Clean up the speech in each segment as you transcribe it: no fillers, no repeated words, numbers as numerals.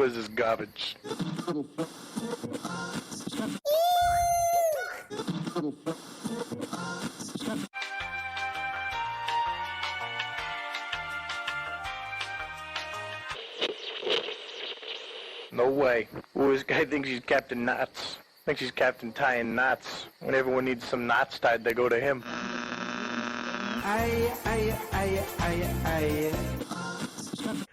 quiz is garbage. No way. Ooh, this guy thinks he's Captain Knots. Thinks he's Captain Tying Knots. When everyone needs some knots tied, they go to him.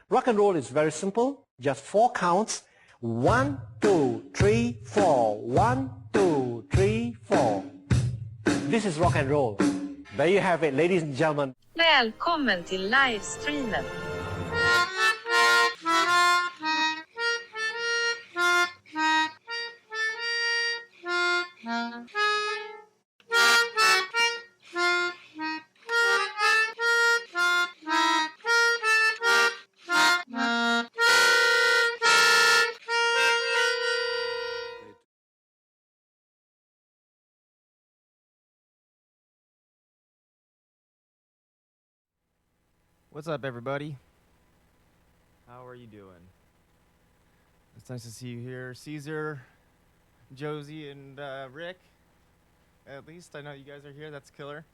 Rock and roll is very simple. Just 4 counts. 1, 2, 3, 4. 1, 2, 3, 4. This is rock and roll. There you have it, ladies and gentlemen. Välkommen till livestreamen. What's up, everybody? How are you doing? It's nice to see you here. Caesar, Josie, and Rick. At least I know you guys are here. That's killer.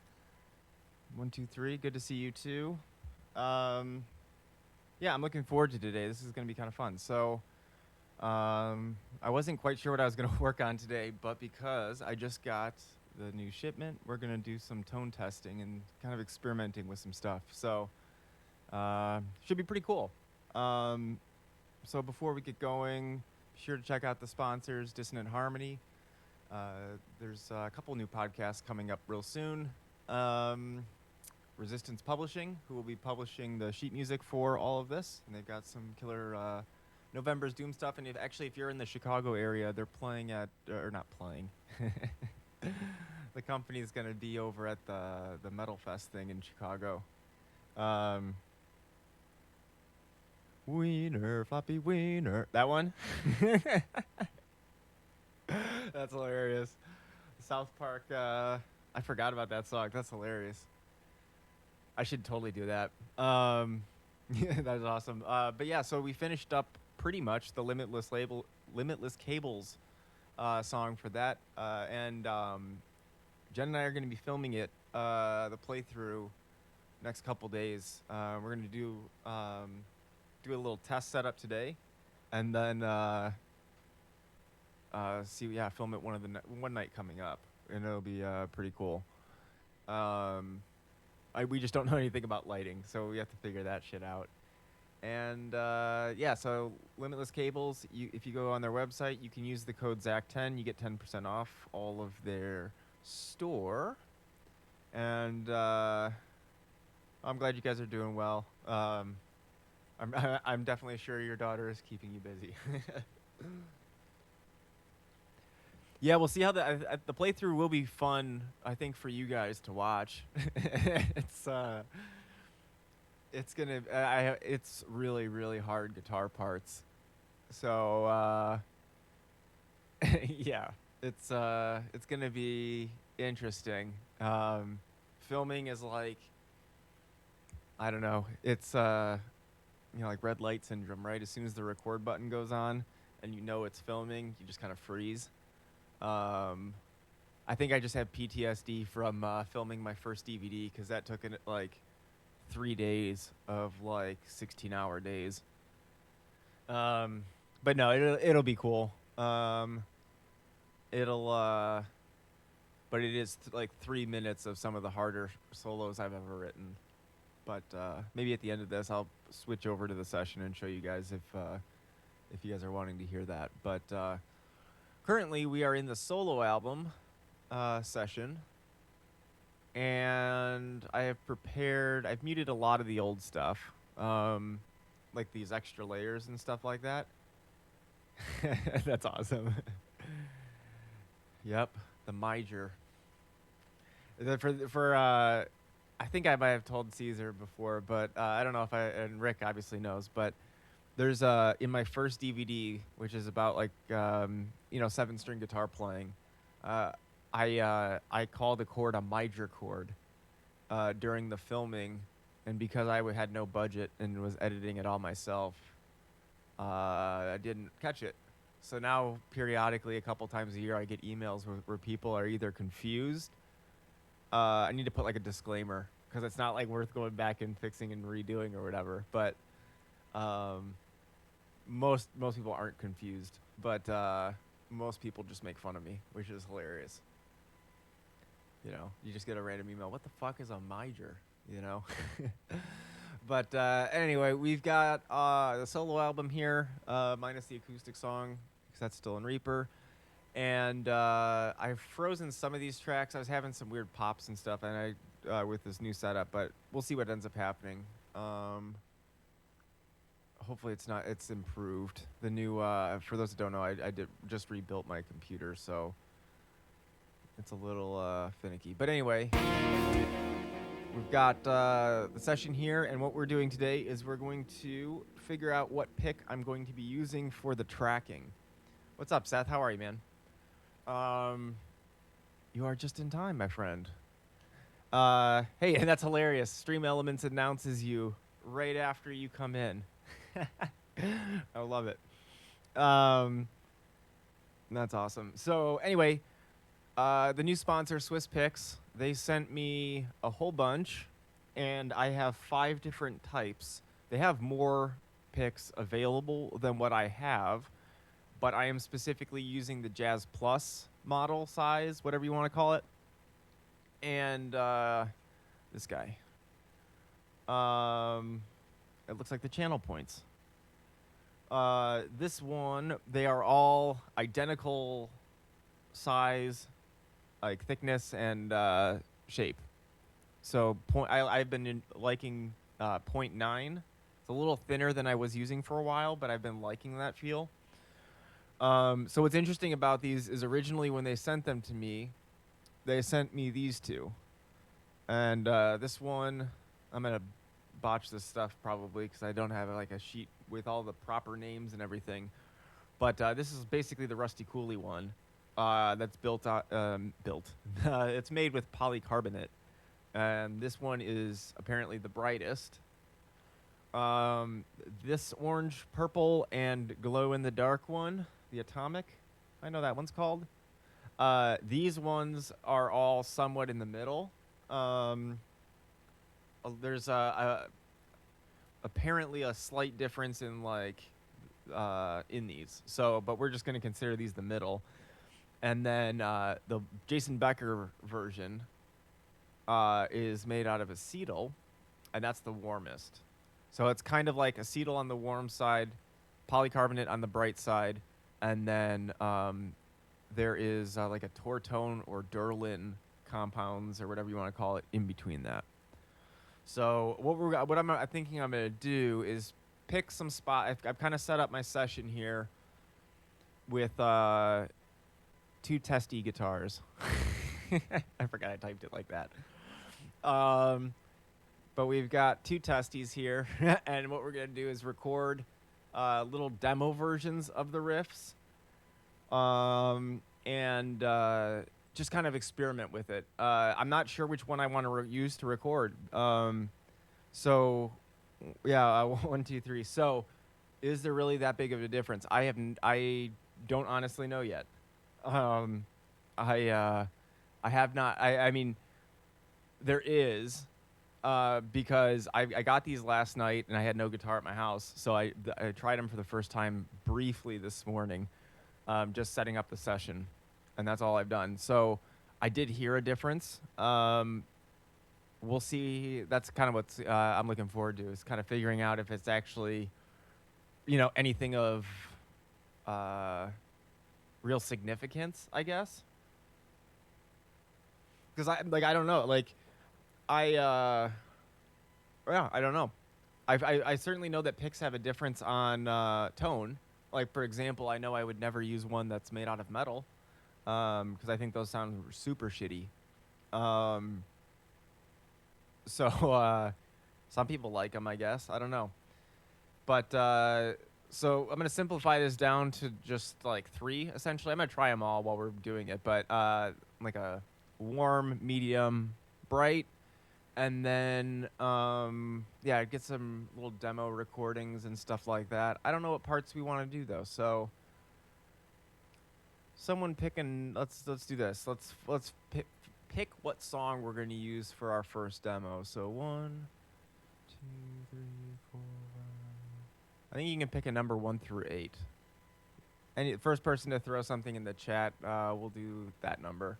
1, 2, 3. Good to see you too. Yeah, I'm looking forward to today. This is going to be kind of fun. So, I wasn't quite sure what I was going to work on today, but because I just got the new shipment, we're going to do some tone testing and kind of experimenting with some stuff. So, should be pretty cool. So before we get going, be sure to check out the sponsors, Dissonant Harmony. There's a couple new podcasts coming up real soon. Resistance Publishing, who will be publishing the sheet music for all of this, and they've got some killer November's Doom stuff. And if you're in the Chicago area, they're playing at, or not playing. The company is going to be over at the Metal Fest thing in Chicago. Wiener, floppy wiener. That one? That's hilarious. South Park, I forgot about that song. That's hilarious. I should totally do that. Yeah, that's awesome. But yeah, so we finished up pretty much the Limitless Cables song for that. And Jen and I are going to be filming it, the playthrough, next couple days. We're going to do a little test setup today, and then film it one night coming up, and it'll be pretty cool. We just don't know anything about lighting, so we have to figure that shit out. And yeah, so Limitless Cables, if you go on their website, you can use the code ZAC10. You get 10% off all of their store. And I'm glad you guys are doing well. I'm definitely sure your daughter is keeping you busy. Yeah, we'll see how the playthrough will be fun, I think, for you guys to watch. It's really, really hard guitar parts. So yeah, it's gonna be interesting. Filming is like, I don't know, it's like red light syndrome, right? As soon as the record button goes on and you know it's filming, you just kind of freeze. I think I just have PTSD from filming my first DVD, because that took 3 days of 16-hour days. But no, it'll be cool. But it is 3 minutes of some of the harder solos I've ever written. But maybe at the end of this, I'll switch over to the session and show you guys if you guys are wanting to hear that. But currently, we are in the solo album session, and I've muted a lot of the old stuff, like these extra layers and stuff like that. That's awesome. Yep, the Major. I think I might have told Caesar before, but I don't know and Rick obviously knows, but there's in my first DVD, which is about 7-string guitar playing, I called the chord a Major chord during the filming, and because I had no budget and was editing it all myself, I didn't catch it. So now, periodically, a couple times a year, I get emails where people are either confused. I need to put like a disclaimer because it's not like worth going back and fixing and redoing or whatever. But most people aren't confused, but most people just make fun of me, which is hilarious. You know, you just get a random email. What the fuck is a Miger? You know. But anyway, we've got the solo album here, minus the acoustic song, because that's still in Reaper. And I've frozen some of these tracks. I was having some weird pops and stuff, and I with this new setup, but we'll see what ends up happening. Hopefully it's improved. The new, for those that don't know, I did just rebuilt my computer, so it's a little finicky. But anyway, we've got the session here, and what we're doing today is we're going to figure out what pick I'm going to be using for the tracking. What's up, Seth? How are you, man? You are just in time, my friend. Hey, and that's hilarious. Stream Elements announces you right after you come in. I love it. That's awesome. So anyway, the new sponsor, Swiss Picks, they sent me a whole bunch, and I have 5 different types. They have more picks available than what I have, but I am specifically using the Jazz Plus model size, whatever you want to call it. And this guy. It looks like the channel points. This one, they are all identical size, like thickness and shape. So I've been liking 0.9. It's a little thinner than I was using for a while, but I've been liking that feel. So what's interesting about these is originally when they sent them to me, they sent me these two. And this one, I'm going to botch this stuff probably because I don't have like a sheet with all the proper names and everything. But this is basically the Rusty Cooley one that's built. It's made with polycarbonate. And this one is apparently the brightest. This orange, purple, and glow-in-the-dark one, the Atomic, I know that one's called. These ones are all somewhat in the middle. There's apparently a slight difference in in these. So, but we're just going to consider these the middle. And then the Jason Becker version is made out of acetal, and that's the warmest. So it's kind of like acetal on the warm side, polycarbonate on the bright side, and then there is like a Tortone or Durlin compounds or whatever you want to call it in between that. So what I'm thinking I'm going to do is pick some spot. I've kind of set up my session here with 2 testy guitars. I forgot I typed it like that. But we've got 2 testies here, and what we're going to do is record little demo versions of the riffs, and just kind of experiment with it. I'm not sure which one I want to use to record. So, yeah, 1, 2, 3. So, is there really that big of a difference? I don't honestly know yet. I have not. I mean, there is. Because I got these last night and I had no guitar at my house, so I tried them for the first time briefly this morning, just setting up the session, and that's all I've done. So I did hear a difference. We'll see. That's kind of what I'm looking forward to, is kind of figuring out if it's actually, anything of real significance, I guess. Because I don't know, I don't know. I certainly know that picks have a difference on tone. Like, for example, I know I would never use one that's made out of metal, because I think those sound super shitty. So some people like them, I guess. I don't know. But so I'm going to simplify this down to just 3, essentially. I'm going to try them all while we're doing it. But like a warm, medium, bright, And then, yeah, get some little demo recordings and stuff like that. I don't know what parts we want to do though. So, someone let's do this. Let's pick what song we're going to use for our first demo. So 1, 2, 3, 4, 5. I think you can pick a number 1 through 8. And the first person to throw something in the chat, we'll do that number.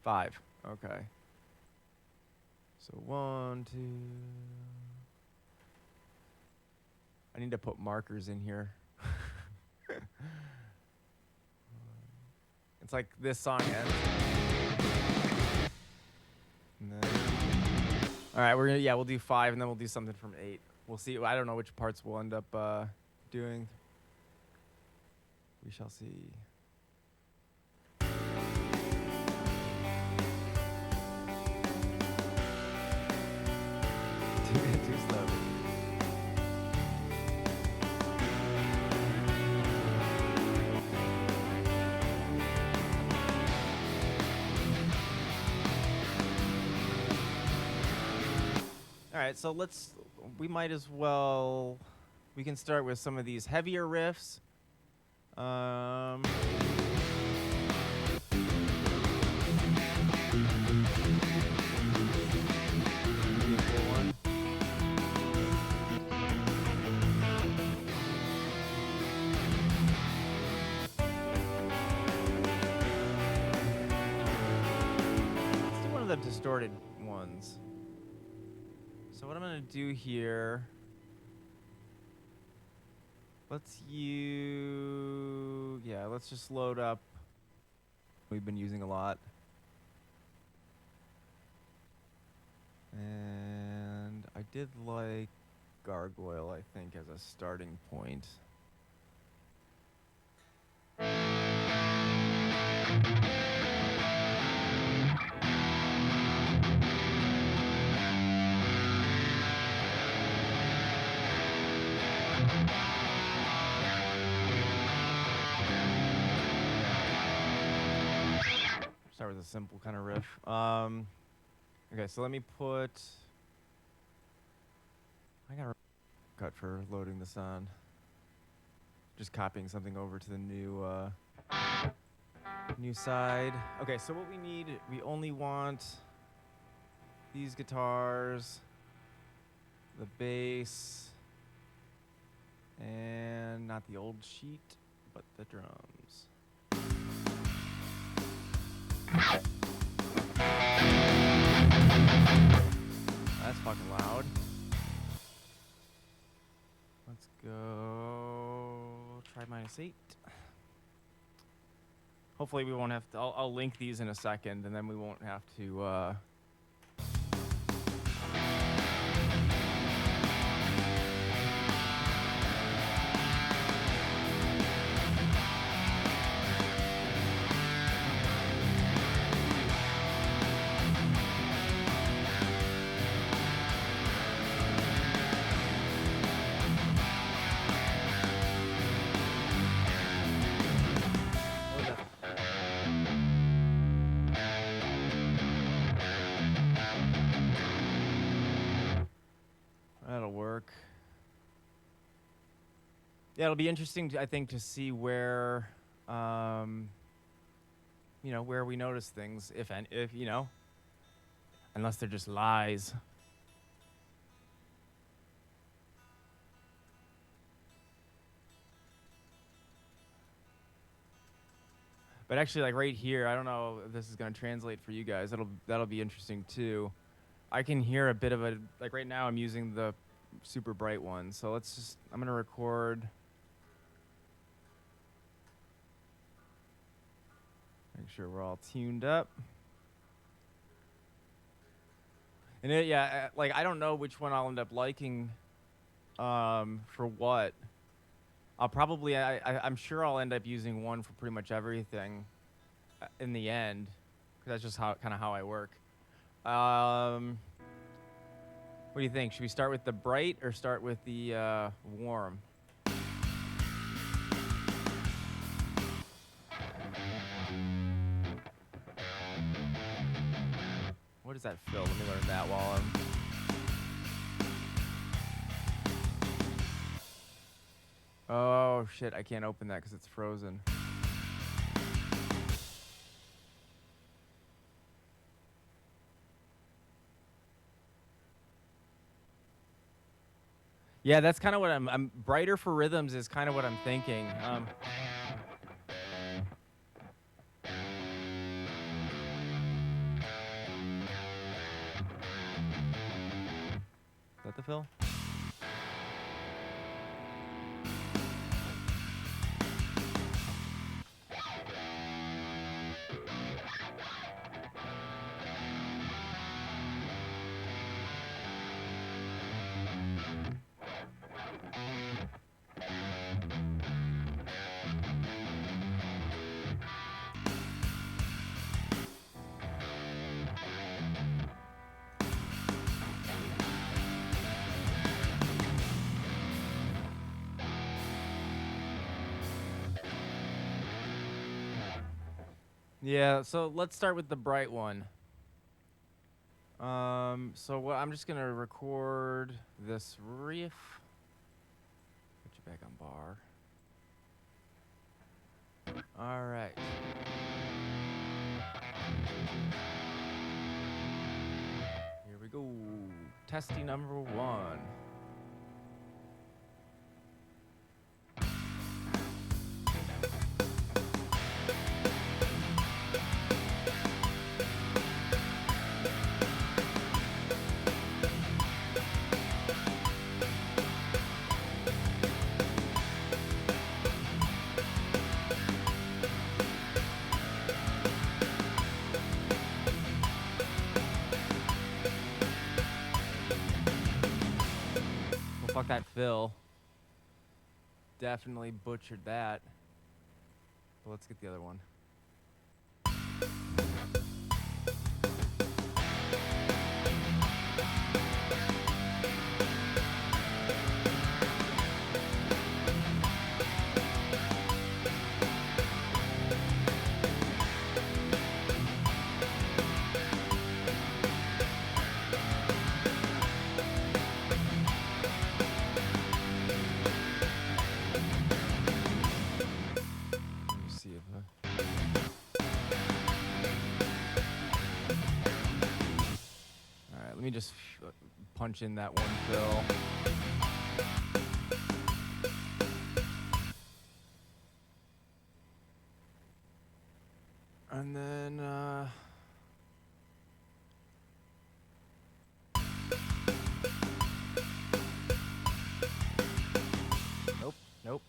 5. Okay. So 1, 2. I need to put markers in here. It's like this song ends. And then, all right, we'll do 5, and then we'll do something from 8. We'll see. I don't know which parts we'll end up doing. We shall see. Too slow. All right, so we might as well, we can start with some of these heavier riffs. Let's do one of the distorted ones. So what I'm going to do here, let's just load up. We've been using a lot. And I did like Gargoyle, I think, as a starting point. Start with a simple kind of riff. Okay, so let me put. I got a cut for loading this on. Just copying something over to the new side. Okay, so what we need, we only want these guitars, the bass, and not the old sheet, but the drums. That's fucking loud. Let's go try -8. Hopefully we won't have to, I'll link these in a second and then we won't have to that'll work. Yeah, it'll be interesting, I think, to see where, where we notice things, if unless they're just lies. But actually, like right here, I don't know if this is gonna translate for you guys. That'll be interesting too. I can hear a bit of a, like right now I'm using the super bright one. So I'm gonna record. Make sure we're all tuned up. And like I don't know which one I'll end up liking for what. I'll probably, I'm sure I'll end up using one for pretty much everything in the end, because that's just kind of how I work. What do you think? Should we start with the bright or start with the warm? What does that feel? Let me learn that while I'm Oh shit, I can't open that because it's frozen. Yeah, that's kind of what I'm brighter for rhythms is kind of what I'm thinking. Is that the fill? Yeah, so let's start with the bright one. So what I'm just gonna record this riff. Put you back on bar. All right. Here we go. Testing number 1. Well, fuck that fill. Definitely butchered that. But let's get the other one. Let me see if all right, let me just punch in that one fill. And then nope, nope,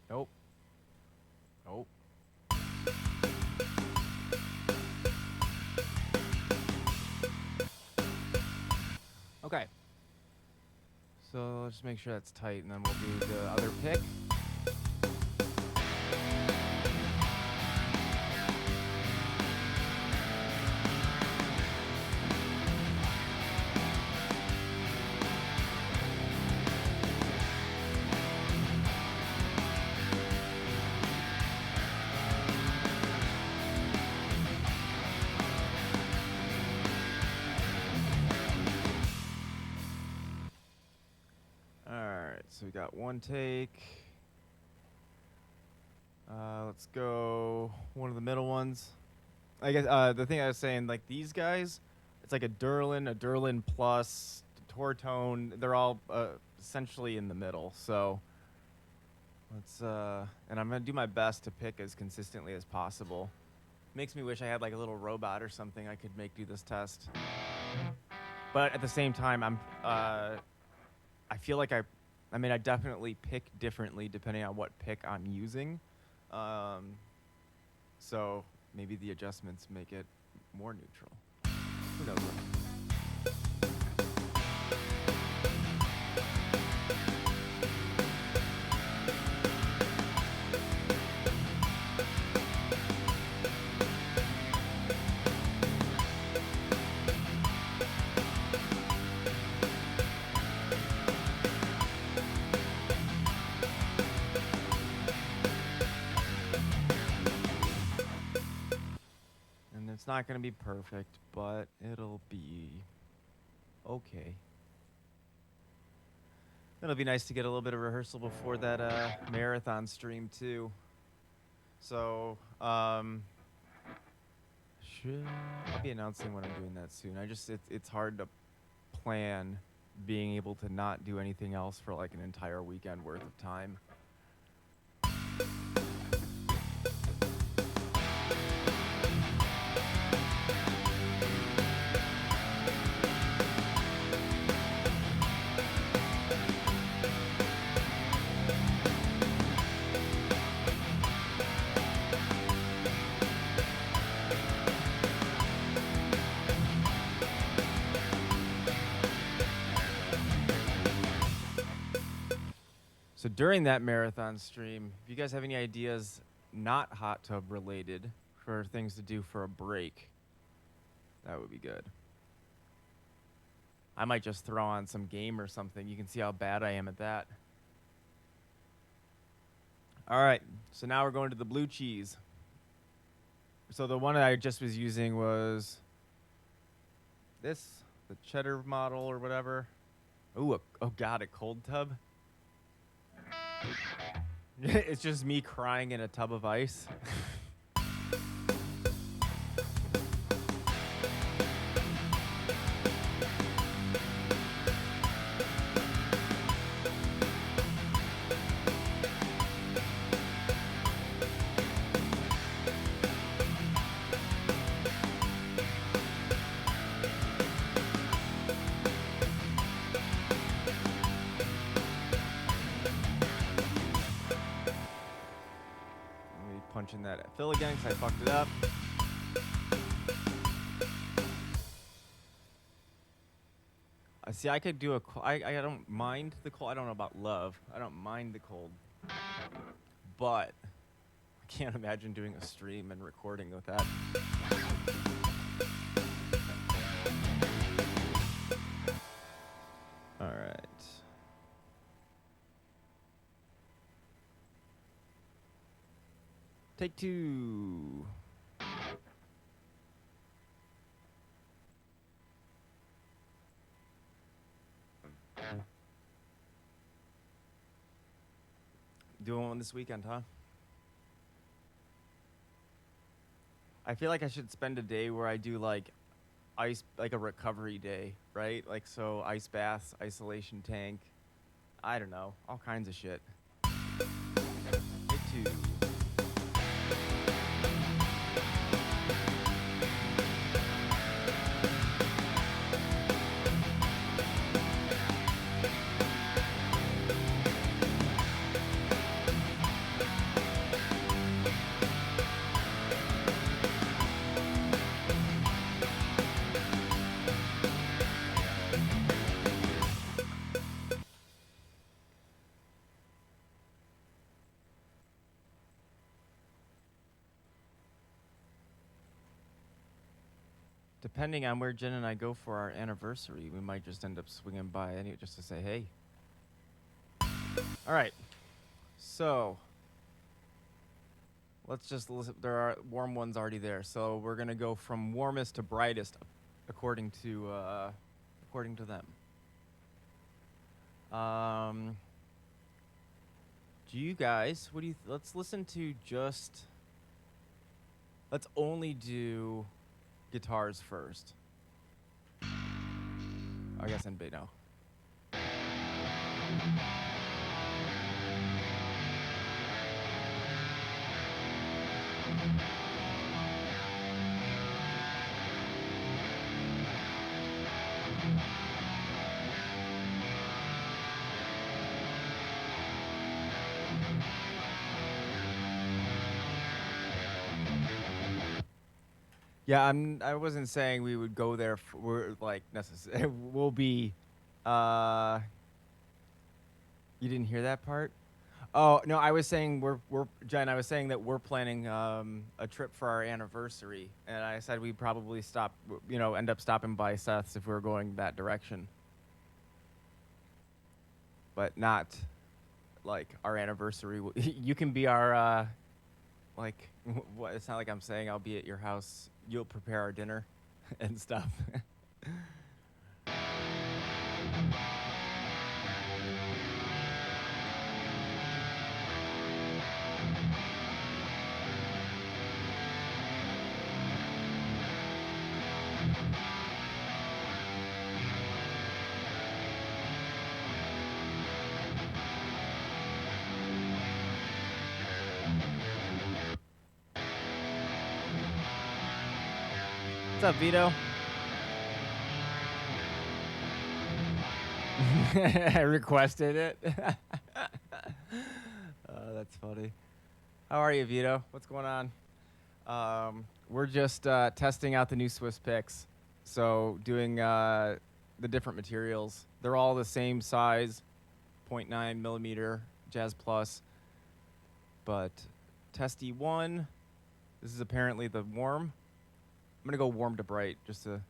nope, nope. Okay. So let's make sure that's tight, and then we'll do the other pick. So we got one take. Let's go one of the middle ones. I guess the thing I was saying, like these guys, it's like a Durlin Plus, Tortone. They're all essentially in the middle. So let's and I'm gonna do my best to pick as consistently as possible. Makes me wish I had like a little robot or something I could make do this test. But at the same time, I feel like I mean, I definitely pick differently depending on what pick I'm using. So maybe the adjustments make it more neutral. Who knows? It's not going to be perfect, but it'll be okay. It'll be nice to get a little bit of rehearsal before that marathon stream too. So, I'll be announcing when I'm doing that soon. It's hard to plan being able to not do anything else for like an entire weekend worth of time. So during that marathon stream, if you guys have any ideas not hot tub related for things to do for a break, that would be good. I might just throw on some game or something. You can see how bad I am at that. All right, so now we're going to the blue cheese. So the one that I just was using was this, the cheddar model or whatever. Ooh, oh God, a cold tub. It's just me crying in a tub of ice. Punching that at Phil again because I fucked it up. See, I could do a. I don't mind the cold. I don't know about love. I don't mind the cold, but I can't imagine doing a stream and recording with that. All right. Take two. Doing one this weekend, huh? I feel like I should spend a day where I do like ice, like a recovery day, right? Like, so ice baths, isolation tank. I don't know, all kinds of shit. Take two. Depending on where Jen and I go for our anniversary, we might just end up swinging by just to say hey. All right, so let's just listen. There are warm ones already there, so we're gonna go from warmest to brightest, according to them. Do you guys? What do you? Let's listen to just. Let's only do guitars first. I guess in no. Yeah, I wasn't saying we would go there. We're like necessary. We'll be. You didn't hear that part? Oh no, I was saying we're Jen. I was saying that we're planning a trip for our anniversary, and I said we'd probably stop. End up stopping by Seth's if we were going that direction. But not like our anniversary. You can be our like. What? It's not like I'm saying I'll be at your house. You'll prepare our dinner and stuff. What's up, Vito? I requested it. That's funny. How are you, Vito? What's going on? We're just testing out the new Swiss picks. So doing the different materials. They're all the same size, 0.9 millimeter Jazz Plus. But Testy 1, this is apparently the warm. I'm gonna go warm to bright just to.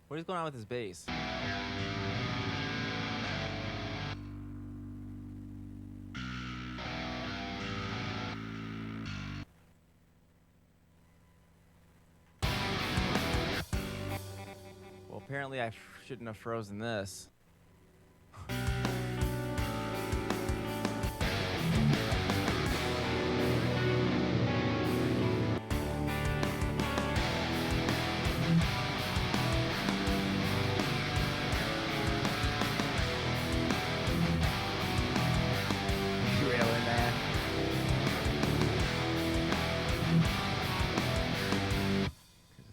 What is going on with his bass? Well, apparently I shouldn't have frozen this.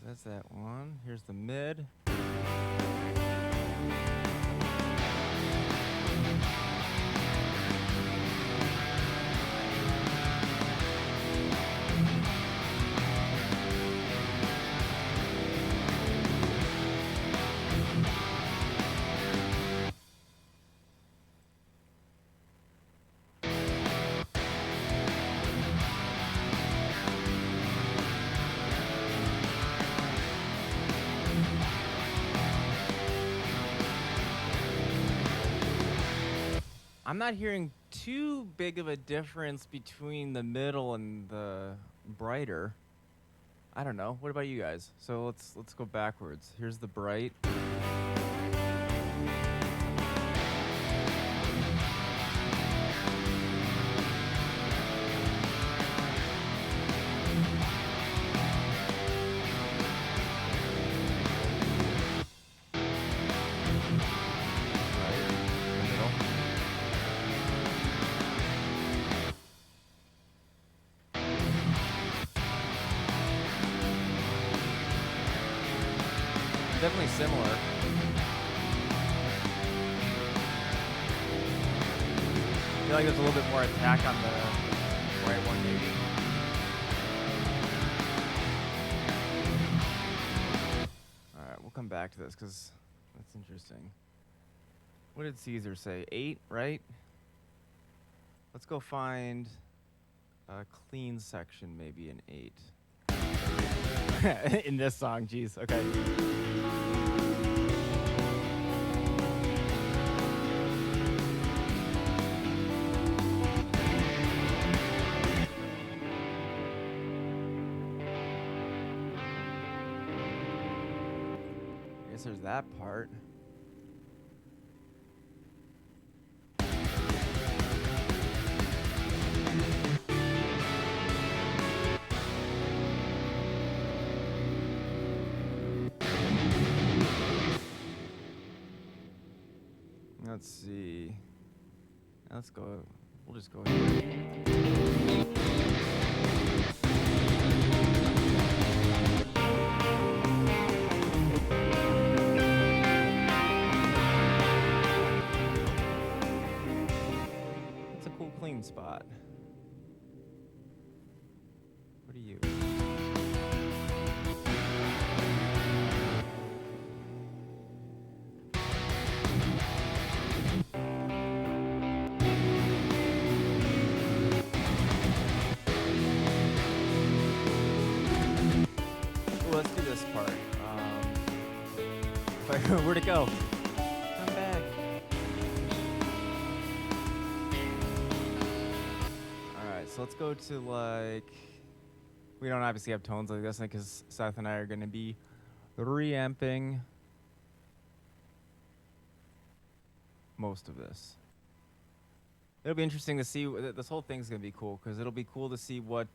That's that one. Here's the mid. I'm not hearing too big of a difference between the middle and the brighter. I don't know. What about you guys? So let's go backwards. Here's the bright. Definitely similar. I feel like there's a little bit more attack on the right one, maybe. All right, we'll come back to this because that's interesting. What did Caesar say? 8, right? Let's go find a clean section, maybe an 8. In this song, jeez. Okay. I guess there's that part. Let's see. Let's go. We'll just go here. It's a cool, clean spot. What are you? Let's do this part. Where'd it go? Come back. Alright, so let's go to like... We don't obviously have tones like this because Seth and I are going to be reamping most of this. It'll be interesting to see. This whole thing's going to be cool because it'll be cool to see what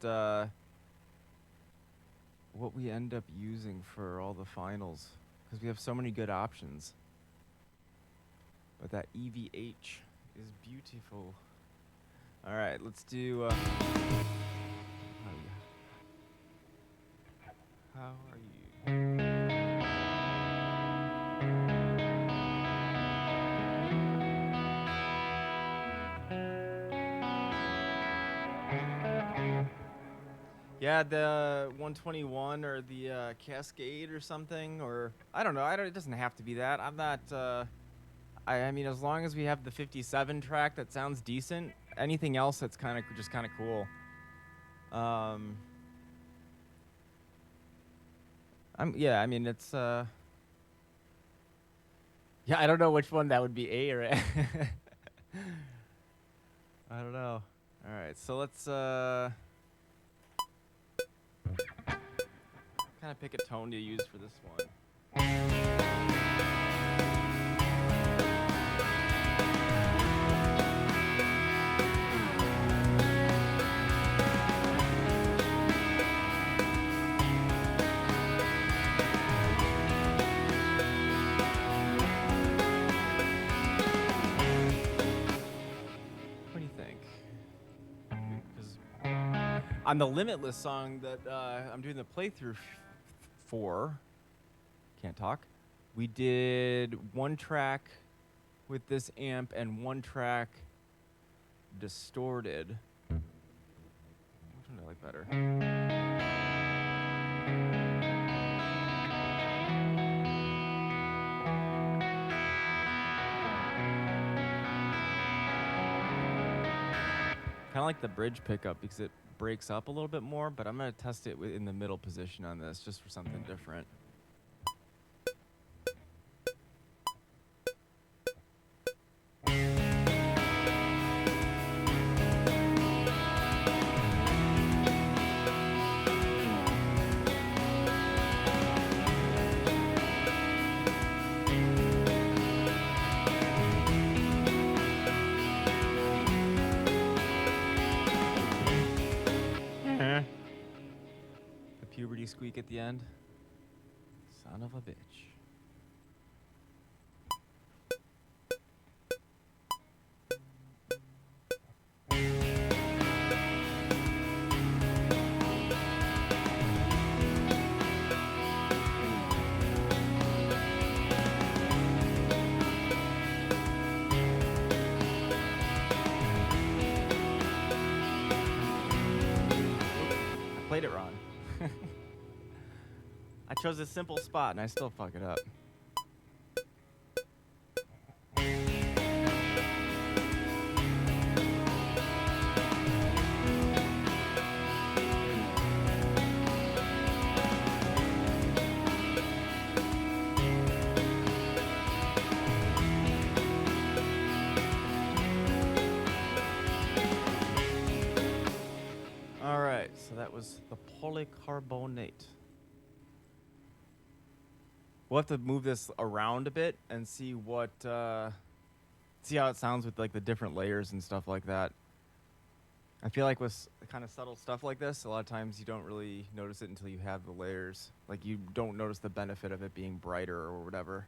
we end up using for all the finals because we have so many good options. But that EVH is beautiful. All right, let's do... How are you? Yeah, the 121 or the Cascade or something, or I don't know. It doesn't have to be that. I'm not. I mean, as long as we have the 57 track that sounds decent, anything else that's kind of cool. Yeah, I mean, it's, yeah, I don't know which one that would be, A or A. I don't know. All right, so let's, kind of pick a tone to use for this one. On the Limitless song that I'm doing the playthrough for, can't talk, we did one track with this amp and one track distorted. Which one do I like better? Kind of like the bridge pickup because it breaks up a little bit more, but I'm going to test it in the middle position on this just for something different. Puberty squeak at the end. Son of a bitch. I played it wrong. I chose a simple spot and I still fuck it up. All right, so that was the polycarbonate. We'll have to move this around a bit and see what, see how it sounds with like the different layers and stuff like that. I feel like with kind of subtle stuff like this, a lot of times you don't really notice it until you have the layers. Like you don't notice the benefit of it being brighter or whatever.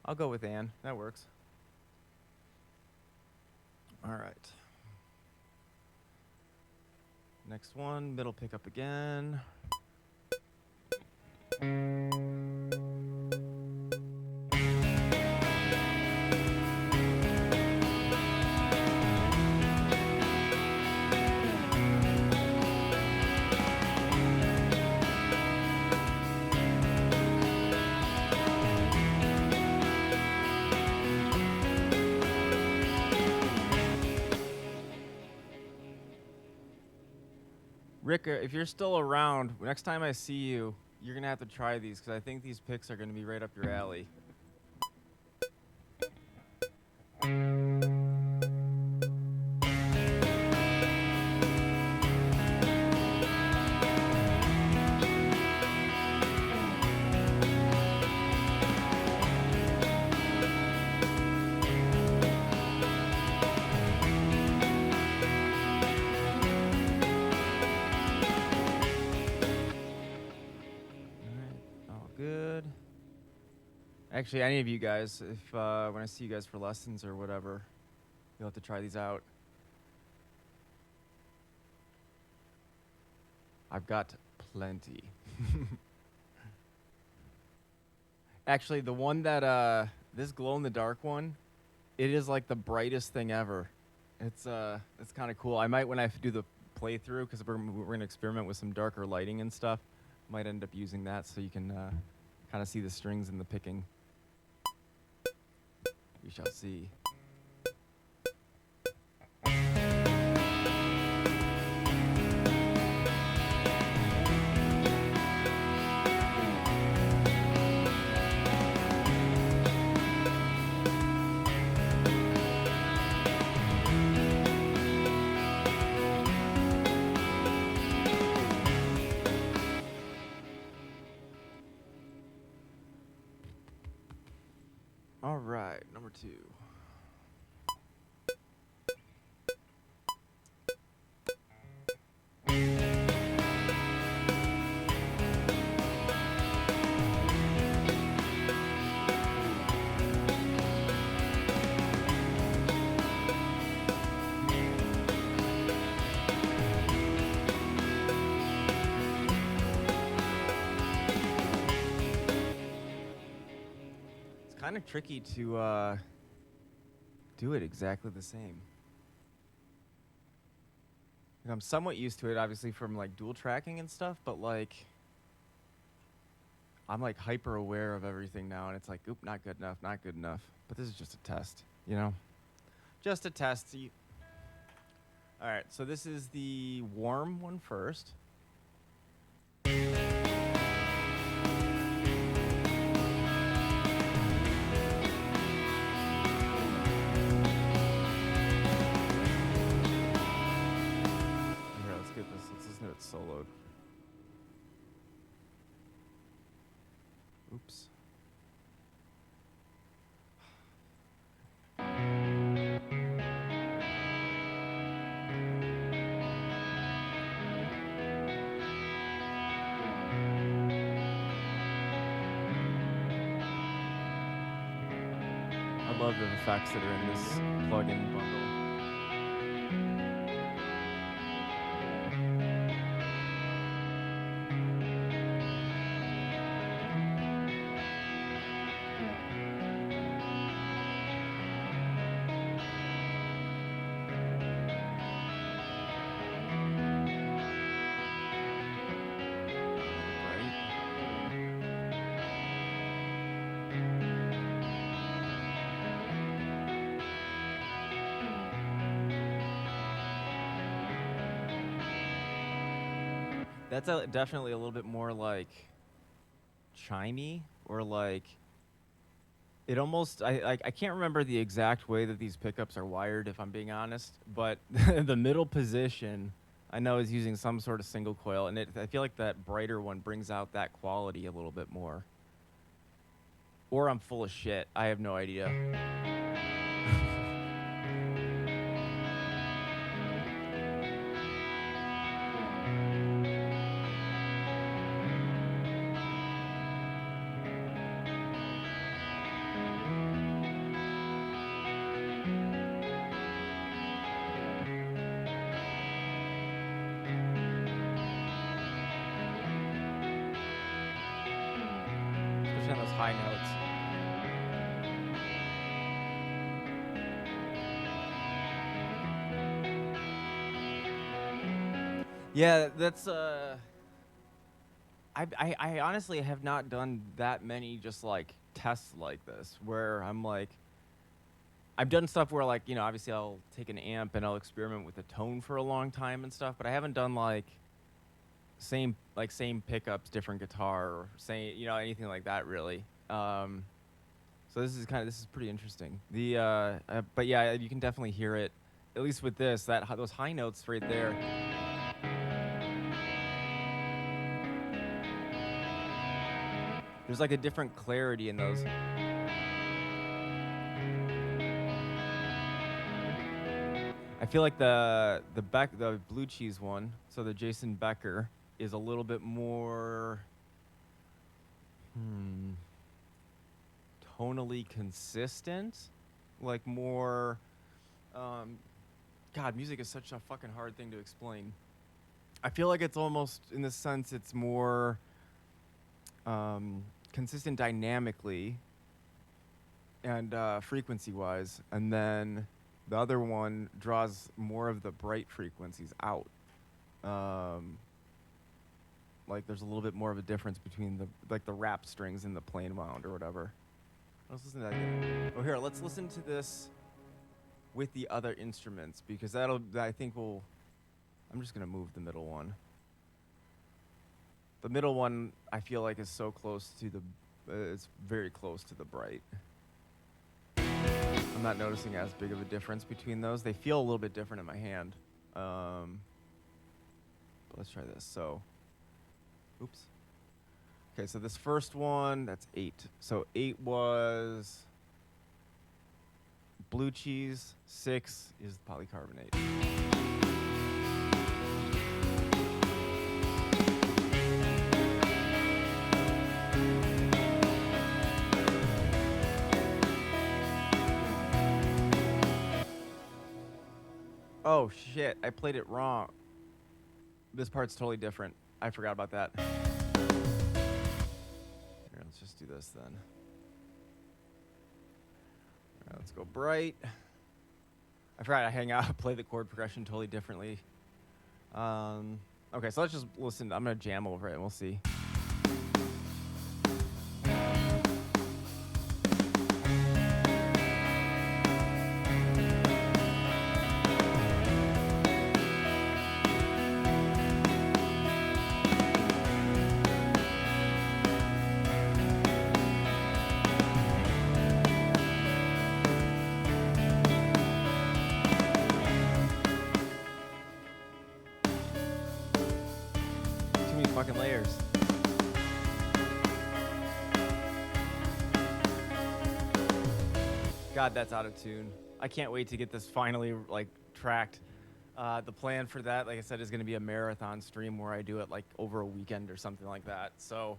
I'll go with Ann. That works. All right. Next one, middle pickup again. Rick, if you're still around, next time I see you, you're gonna have to try these because I think these picks are gonna be right up your alley. Good. Actually, any of you guys, if when I see you guys for lessons or whatever, you'll have to try these out. I've got plenty. Actually, the one that this glow-in-the-dark one, it is like the brightest thing ever. It's kind of cool. I might, when I do the playthrough, because we're gonna experiment with some darker lighting and stuff, might end up using that so you can kind of see the strings in the picking. We shall see. All right, number 2. Kind of tricky to do it exactly the same. Like, I'm somewhat used to it, obviously, from like dual tracking and stuff, but like I'm like hyper aware of everything now, and it's like, oop, not good enough, not good enough. But this is just a test, you know? Just a test. All right, so this is the warm one first. Let's listen to it soloed. Oops. I love the effects that are in this plugin bundle. That's definitely a little bit more like chimey, or like it almost, I can't remember the exact way that these pickups are wired, if I'm being honest, but the middle position I know is using some sort of single coil, and I feel like that brighter one brings out that quality a little bit more. Or I'm full of shit. I have no idea. Especially on those high notes. Yeah, that's I honestly have not done that many just like tests like this where I'm like, I've done stuff where, like, you know, obviously I'll take an amp and I'll experiment with a tone for a long time and stuff, but I haven't done like same pickups, different guitar, or same, you know, anything like that really. So this is pretty interesting. But yeah, you can definitely hear it, at least with this, those high notes right there. There's like a different clarity in those. I feel like the Blue Cheese one, so the Jason Becker, is a little bit more tonally consistent, like more. God, music is such a fucking hard thing to explain. I feel like it's almost, in the sense, it's more consistent dynamically and frequency-wise, and then the other one draws more of the bright frequencies out. Like there's a little bit more of a difference between the rap strings and the plain wound or whatever. Let's listen to that again. Oh, here, let's listen to this with the other instruments, because I think I'm just gonna move the middle one. The middle one, I feel like, is so close to it's very close to the bright. I'm not noticing as big of a difference between those. They feel a little bit different in my hand. But let's try this. So, oops. Okay, so this first one, that's 8. So 8 was Blue Cheese, 6 is polycarbonate. Oh shit, I played it wrong. This part's totally different. I forgot about that. Here, let's just do this then. All right, let's go bright. I forgot I hang out, play the chord progression totally differently. Okay, so let's just listen. I'm gonna jam over it and we'll see. Fucking layers. God, that's out of tune. I can't wait to get this finally like tracked. The plan for that, like I said, is going to be a marathon stream where I do it like over a weekend or something like that. So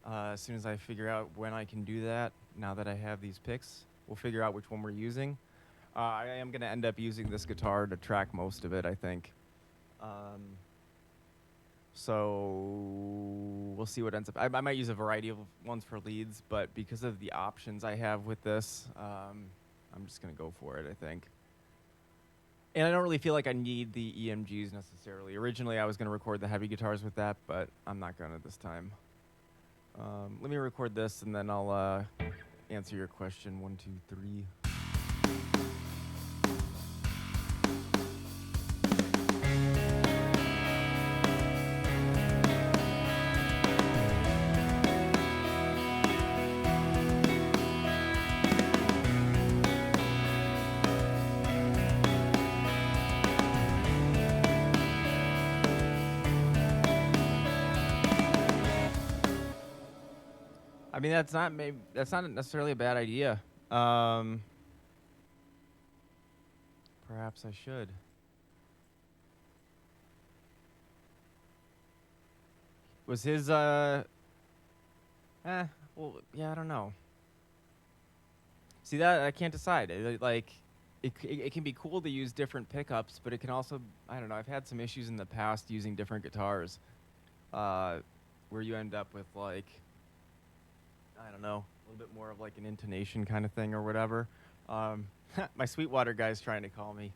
as soon as I figure out when I can do that, now that I have these picks, we'll figure out which one we're using. I am going to end up using this guitar to track most of it, I think. So we'll see what ends up. I might use a variety of ones for leads, but because of the options I have with this, I'm just going to go for it, I think. And I don't really feel like I need the EMGs necessarily. Originally, I was going to record the heavy guitars with that, but I'm not going to this time. Let me record this, and then I'll answer your question. 1, 2, 3. I mean, that's not necessarily a bad idea. Perhaps I should. Was his well, yeah, I don't know. See, that I can't decide. It can be cool to use different pickups, but it can also, I don't know, I've had some issues in the past using different guitars, where you end up with like, I don't know, a little bit more of like an intonation kind of thing or whatever. My Sweetwater guy's trying to call me.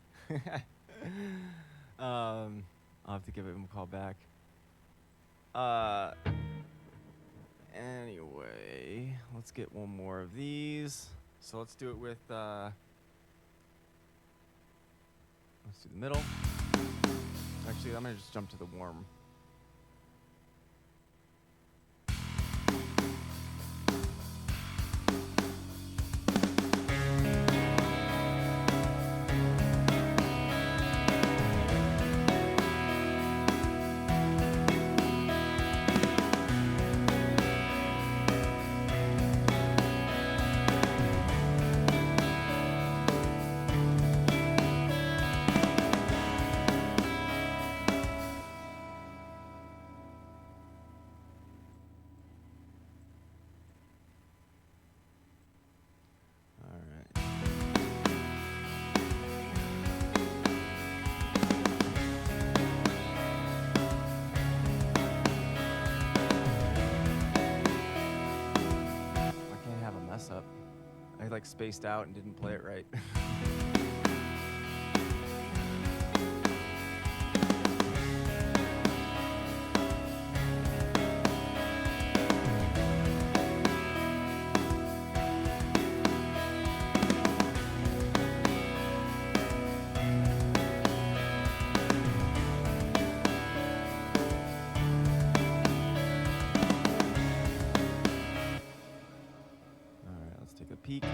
I'll have to give him a call back. Anyway, let's get one more of these. So let's do it with, let's do the middle. Actually, I'm gonna just jump to the warm. mess up. I like spaced out and didn't play it right. Alright, let's take a peek.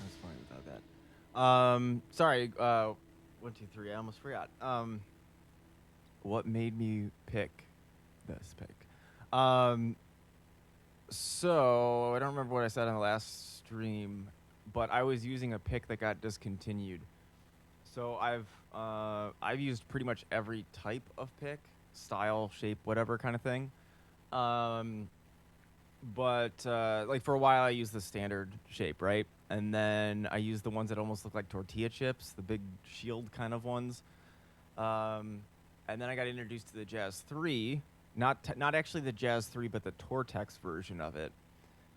That's funny without that. Sorry, 1, 2, 3, I almost forgot. What made me pick this pick? So I don't remember what I said on the last stream, but I was using a pick that got discontinued. So I've used pretty much every type of pick, style, shape, whatever kind of thing. But like for a while I used the standard shape, right? And then I used the ones that almost look like tortilla chips, the big shield kind of ones. And then I got introduced to the Jazz 3, not actually the Jazz 3, but the Tortex version of it.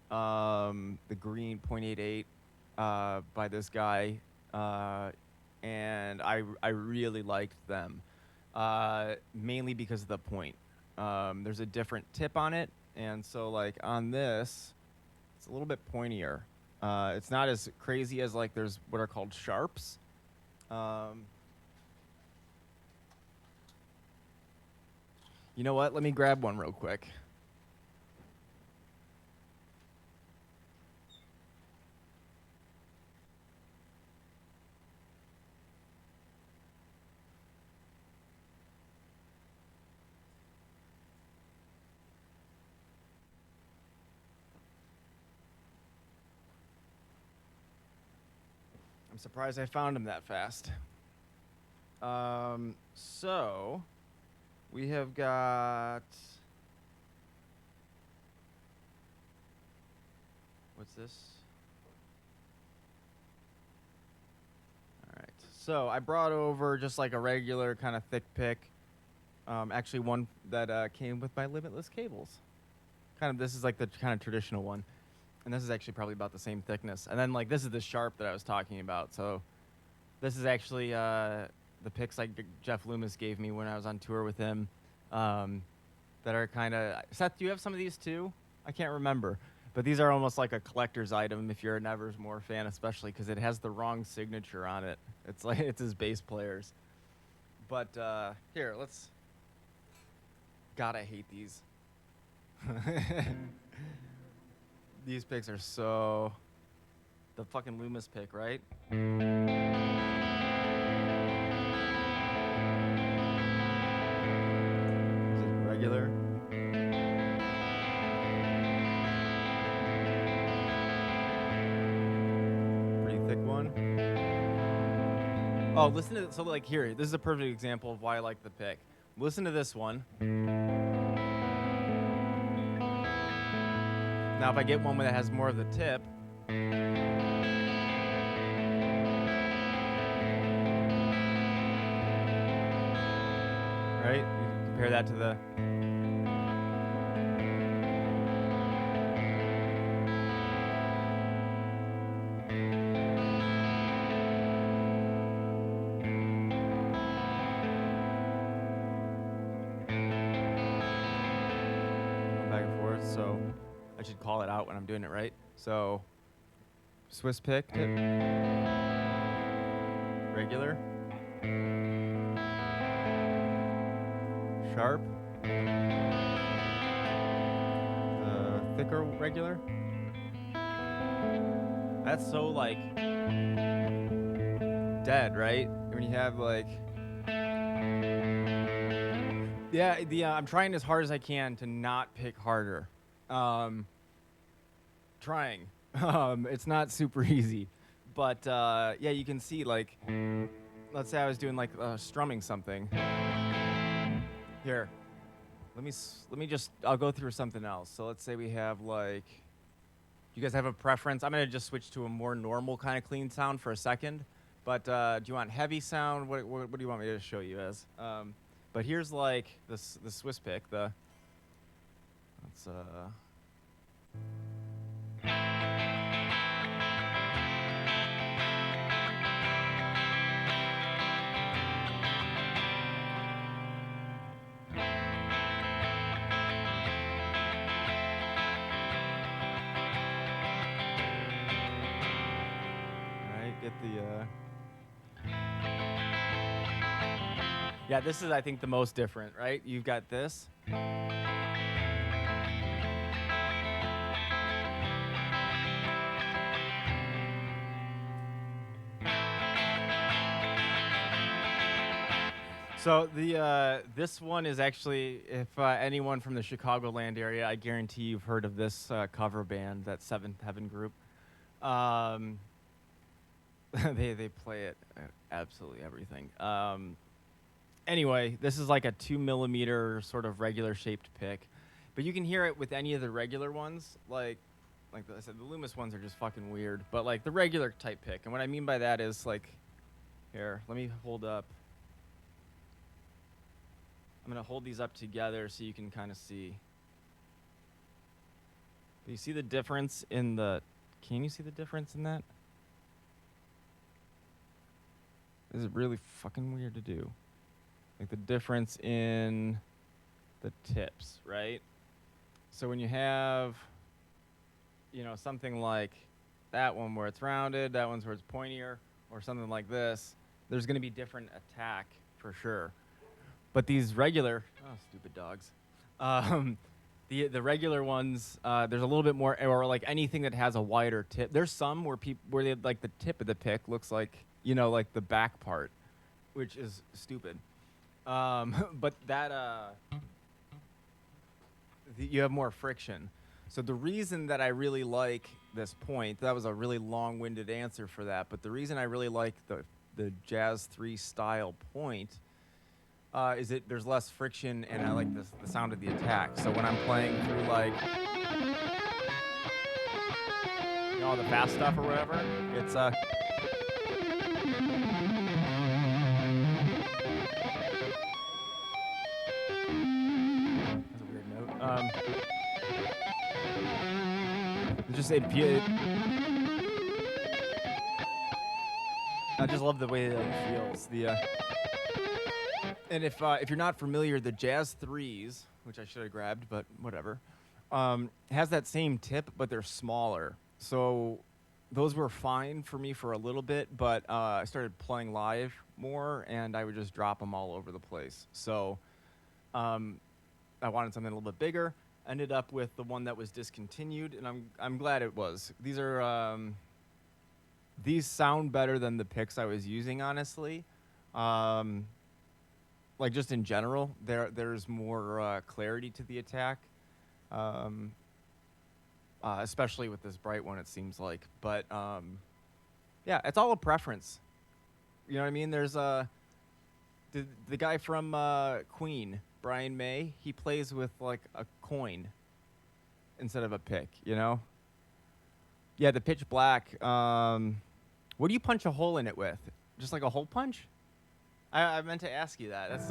The green .88 by this guy, and I really liked them, mainly because of the point. There's a different tip on it, and so like on this, it's a little bit pointier. It's not as crazy as like there's what are called sharps. You know what? Let me grab one real quick. I'm surprised I found him that fast. So we have got, what's this? All right. So I brought over just like a regular kind of thick pick. Actually, one that came with my limitless cables. This is like the kind of traditional one. And this is actually probably about the same thickness. And then like this is the sharp that I was talking about. So this is actually the picks like Jeff Loomis gave me when I was on tour with him. That are kind of, Seth, do you have some of these too? I can't remember. But these are almost like a collector's item if you're a Neversmore fan, especially because it has the wrong signature on it. It's like it's his bass player's. But here, let's. God, I hate these. These picks are so. The fucking Loomis pick, right? Is it regular? Pretty thick one. Oh, listen to this. So like here, this is a perfect example of why I like the pick. Listen to this one. Now, if I get one that has more of the tip, right? You compare that to the. Back and forth, so. I should call it out when I'm doing it right. So, Swiss pick, tip, regular, sharp, thicker regular, That's so like dead, right? When you have like, yeah, I'm trying as hard as I can to not pick harder. Trying. It's not super easy, but yeah, you can see like, let's say I was doing like strumming something. Here, let me just, I'll go through something else. So let's say we have like, you guys have a preference? I'm gonna just switch to a more normal kind of clean sound for a second. But do you want heavy sound? What do you want me to show you as? But here's like the Swiss pick. Let's get the yeah, this is I think the most different, right? You've got this. So the this one is actually, if anyone from the Chicagoland area, I guarantee you've heard of this cover band, that Seventh Heaven group. They play it at absolutely everything. Anyway, this is like a 2mm sort of regular shaped pick, but you can hear it with any of the regular ones. Like I said, the Loomis ones are just fucking weird, but like the regular type pick. And what I mean by that is like, here, let me hold up. I'm gonna hold these up together so you can kind of see. Do you see the difference in the, can you see the difference in that? This is really fucking weird to do. Like the difference in the tips, right? So when you have, you know, something like that one where it's rounded, that one's where it's pointier, or something like this, there's gonna be different attack for sure. But these regular, oh, stupid dogs. The regular ones, there's a little bit more, or like anything that has a wider tip. There's some where they like the tip of the pick looks like, you know, like the back part, which is stupid. But that, you have more friction. So the reason that I really like this point, that was a really long-winded answer for that, but the reason I really like the Jazz 3 style point is that there's less friction, and I like the sound of the attack. So when I'm playing through like, you know, all the fast stuff or whatever, it's that's a weird note. Just I just love the way it feels. And if you're not familiar, the Jazz 3s, which I should have grabbed, but whatever, has that same tip, but they're smaller. So those were fine for me for a little bit, but I started playing live more, and I would just drop them all over the place. So I wanted something a little bit bigger. Ended up with the one that was discontinued, and I'm glad it was. These are these sound better than the picks I was using, honestly. Like just in general, there's more clarity to the attack, especially with this bright one, it seems like. But yeah, it's all a preference. You know what I mean? There's the guy from Queen, Brian May. He plays with like a coin instead of a pick. You know? Yeah, the pitch black. What do you punch a hole in it with? Just like a hole punch? I meant to ask you that. That's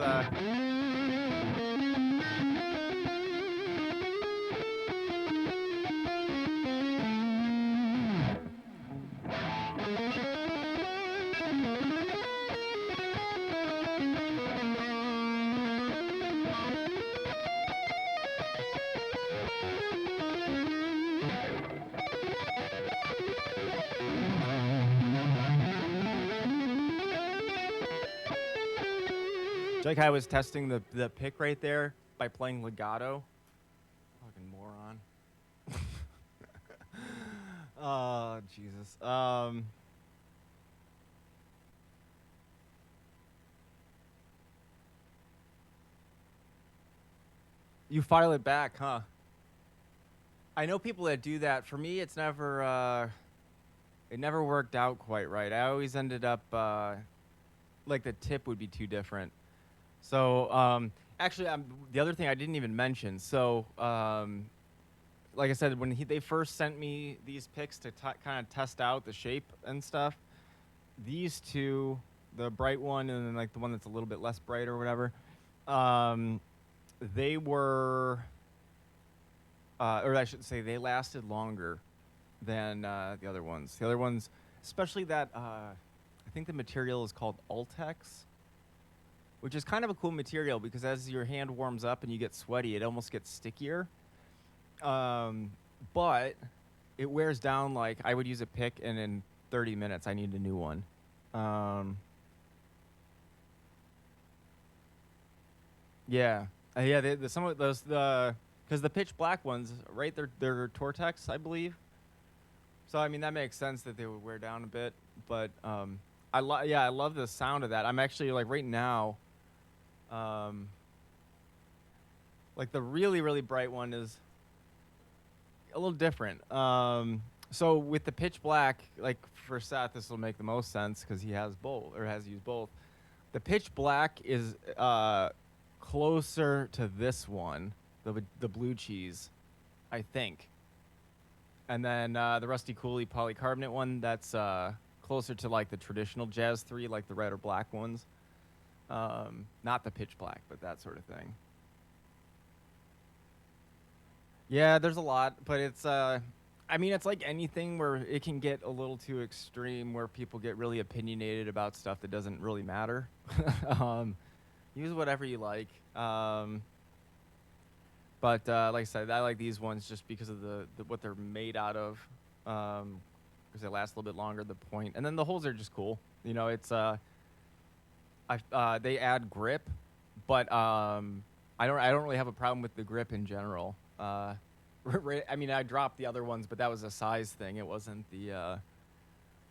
like I was testing the pick right there by playing legato. Fucking moron. Oh, Jesus. You file it back, huh? I know people that do that. For me, it's never, it never worked out quite right. I always ended up, like the tip would be too different. So, actually, the other thing I didn't even mention. So, like I said, when they first sent me these pics to kind of test out the shape and stuff, these two, the bright one and then like the one that's a little bit less bright or whatever, they were, or I should say, they lasted longer than the other ones. The other ones, especially that, I think the material is called Ultex, which is kind of a cool material because as your hand warms up and you get sweaty, it almost gets stickier. But it wears down. Like I would use a pick, and in 30 minutes, I need a new one. Yeah, yeah. Some of those because the pitch black ones, right? They're Tortex, I believe. So I mean that makes sense that they would wear down a bit. But I love the sound of that. I'm actually like right now. Like the really really bright one is a little different. So with the pitch black, like for Seth, this will make the most sense because he has both or has used both. The pitch black is closer to this one, the blue cheese, I think. And then the Rusty Cooley polycarbonate one, that's closer to like the traditional Jazz 3, like the red or black ones. Not the pitch black, but that sort of thing. Yeah, there's a lot, but it's I mean, it's like anything where it can get a little too extreme where people get really opinionated about stuff that doesn't really matter. Use whatever you like. But like I said, I like these ones just because of the what they're made out of, because they last a little bit longer, the point. And then the holes are just cool. You know, it's they add grip, but I don't really have a problem with the grip in general. I mean, I dropped the other ones, but that was a size thing. It wasn't the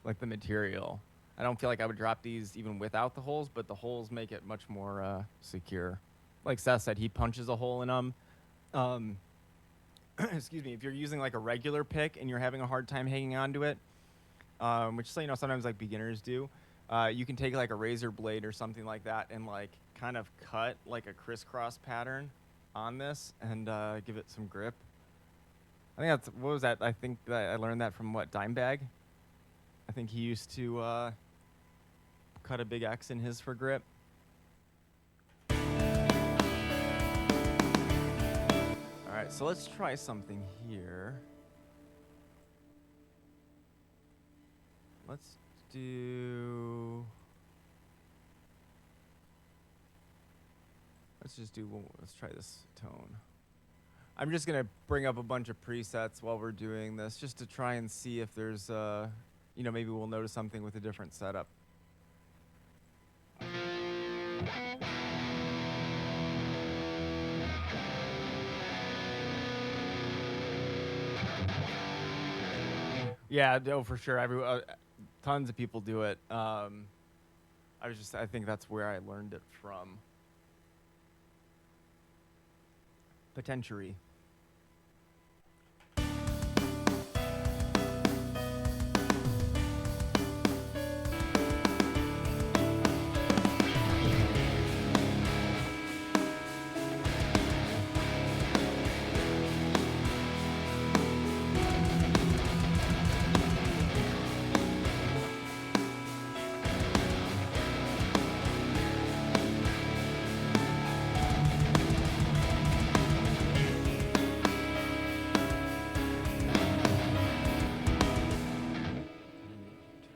like the material. I don't feel like I would drop these even without the holes, but the holes make it much more secure. Like Seth said, he punches a hole in them. Excuse me. If you're using like a regular pick and you're having a hard time hanging onto it, which so, you know, sometimes like beginners do, you can take like a razor blade or something like that and like kind of cut like a crisscross pattern on this and give it some grip. I think that's, what was that? I think that I learned that from what, Dimebag? I think he used to cut a big X in his for grip. All right, so let's try something here. Let's try this tone. I'm just gonna bring up a bunch of presets while we're doing this, just to try and see if there's, you know, maybe we'll notice something with a different setup. Yeah, no, for sure. Tons of people do it. I think that's where I learned it from. Potentiary.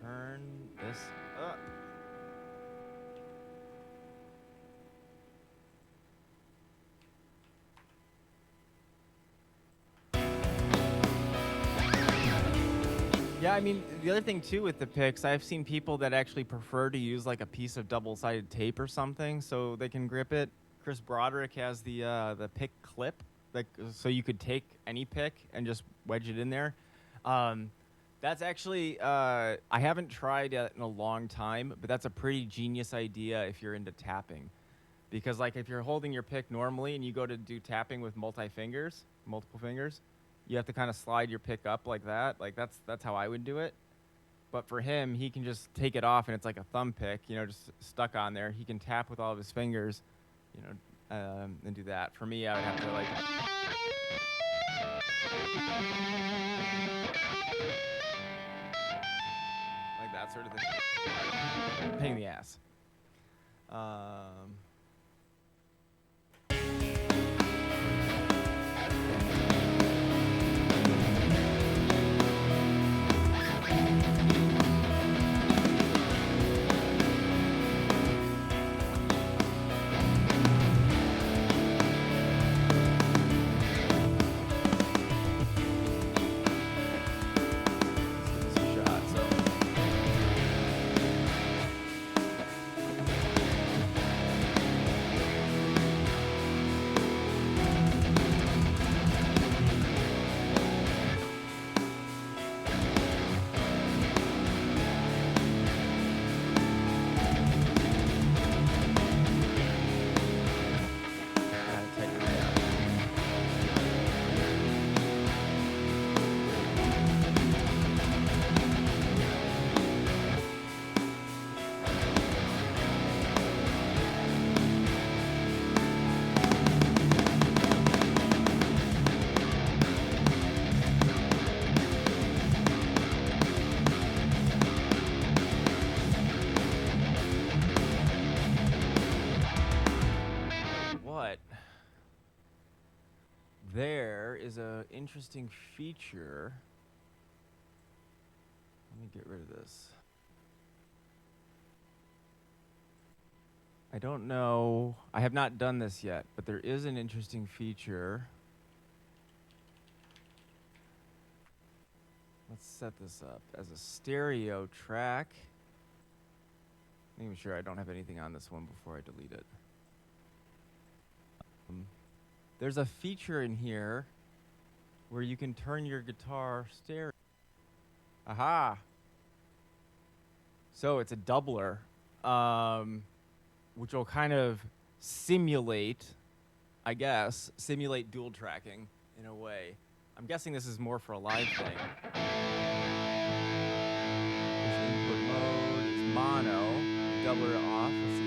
Turn this up. Yeah, I mean, the other thing too with the picks, I've seen people that actually prefer to use like a piece of double-sided tape or something so they can grip it. Chris Broderick has the pick clip, like so you could take any pick and just wedge it in there. That's actually, I haven't tried it in a long time, but that's a pretty genius idea if you're into tapping. Because, like, if you're holding your pick normally and you go to do tapping with multiple fingers, you have to kind of slide your pick up like that. Like, that's how I would do it. But for him, he can just take it off and it's like a thumb pick, you know, just stuck on there. He can tap with all of his fingers, you know, and do that. For me, I would have to, like... like that sort of thing. Pain in the ass. There is a interesting feature. Let me get rid of this. I don't know. I have not done this yet, but there is an interesting feature. Let's set this up as a stereo track. Making sure I don't have anything on this one before I delete it. There's a feature in here where you can turn your guitar stereo. Aha! So it's a doubler, which will kind of simulate, I guess, dual tracking in a way. I'm guessing this is more for a live thing. There's input mode, it's mono, doubler off, let's see.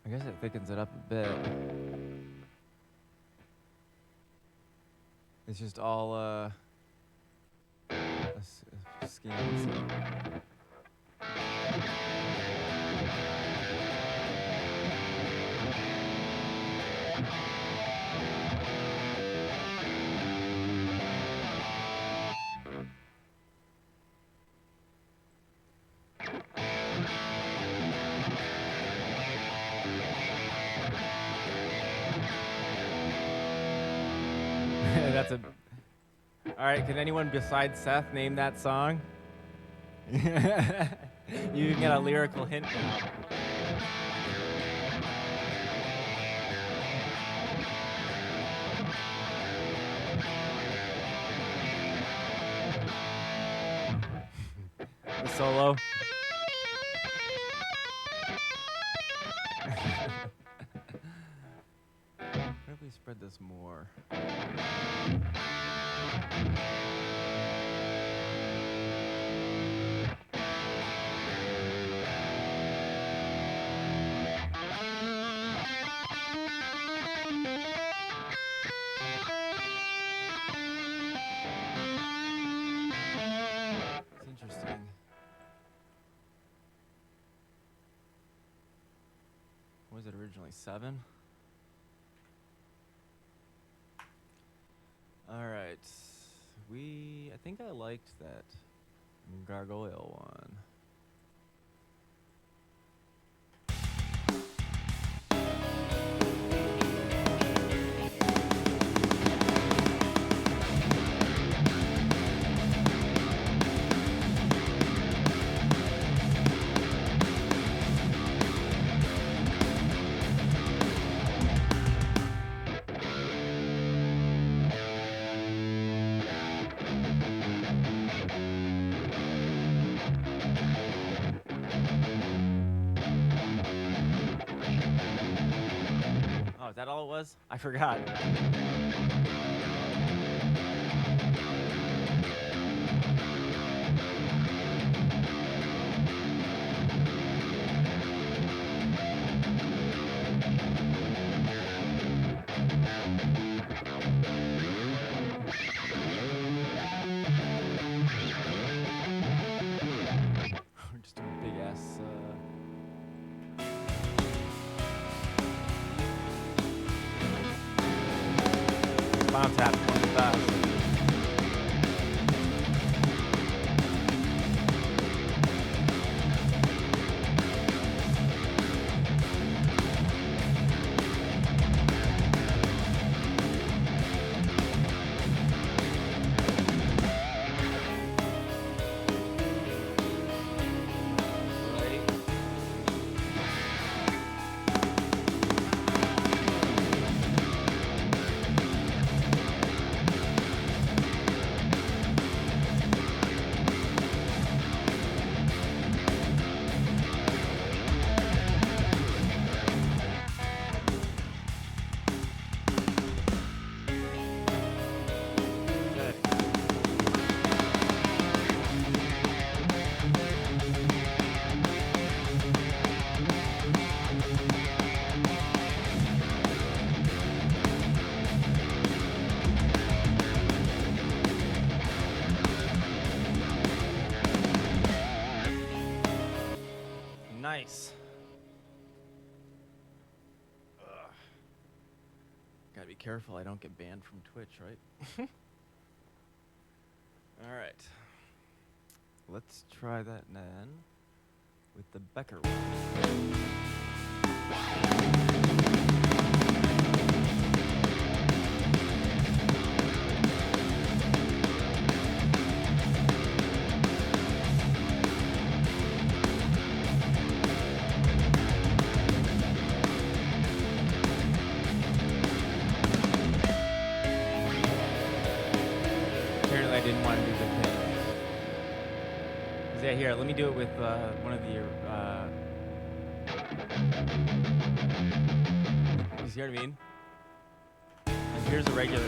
I guess it thickens it up a bit. It's just all a scheme. That's a... Alright, can anyone besides Seth name that song? You can get a lyrical hint now. The solo. What if we spread this more? It's interesting. What was it originally, 7? Alright, I think I liked that gargoyle one. is that all it was? I forgot. We're just doing big ass. Spinal Tap 20,000. Nice. Ugh. Gotta be careful I don't get banned from Twitch, right? Alright. Let's try that then with the Becker one. Apparently I didn't want to do the thing. Yeah, here, let me do it with one of the, you see what I mean? Like, here's a regular.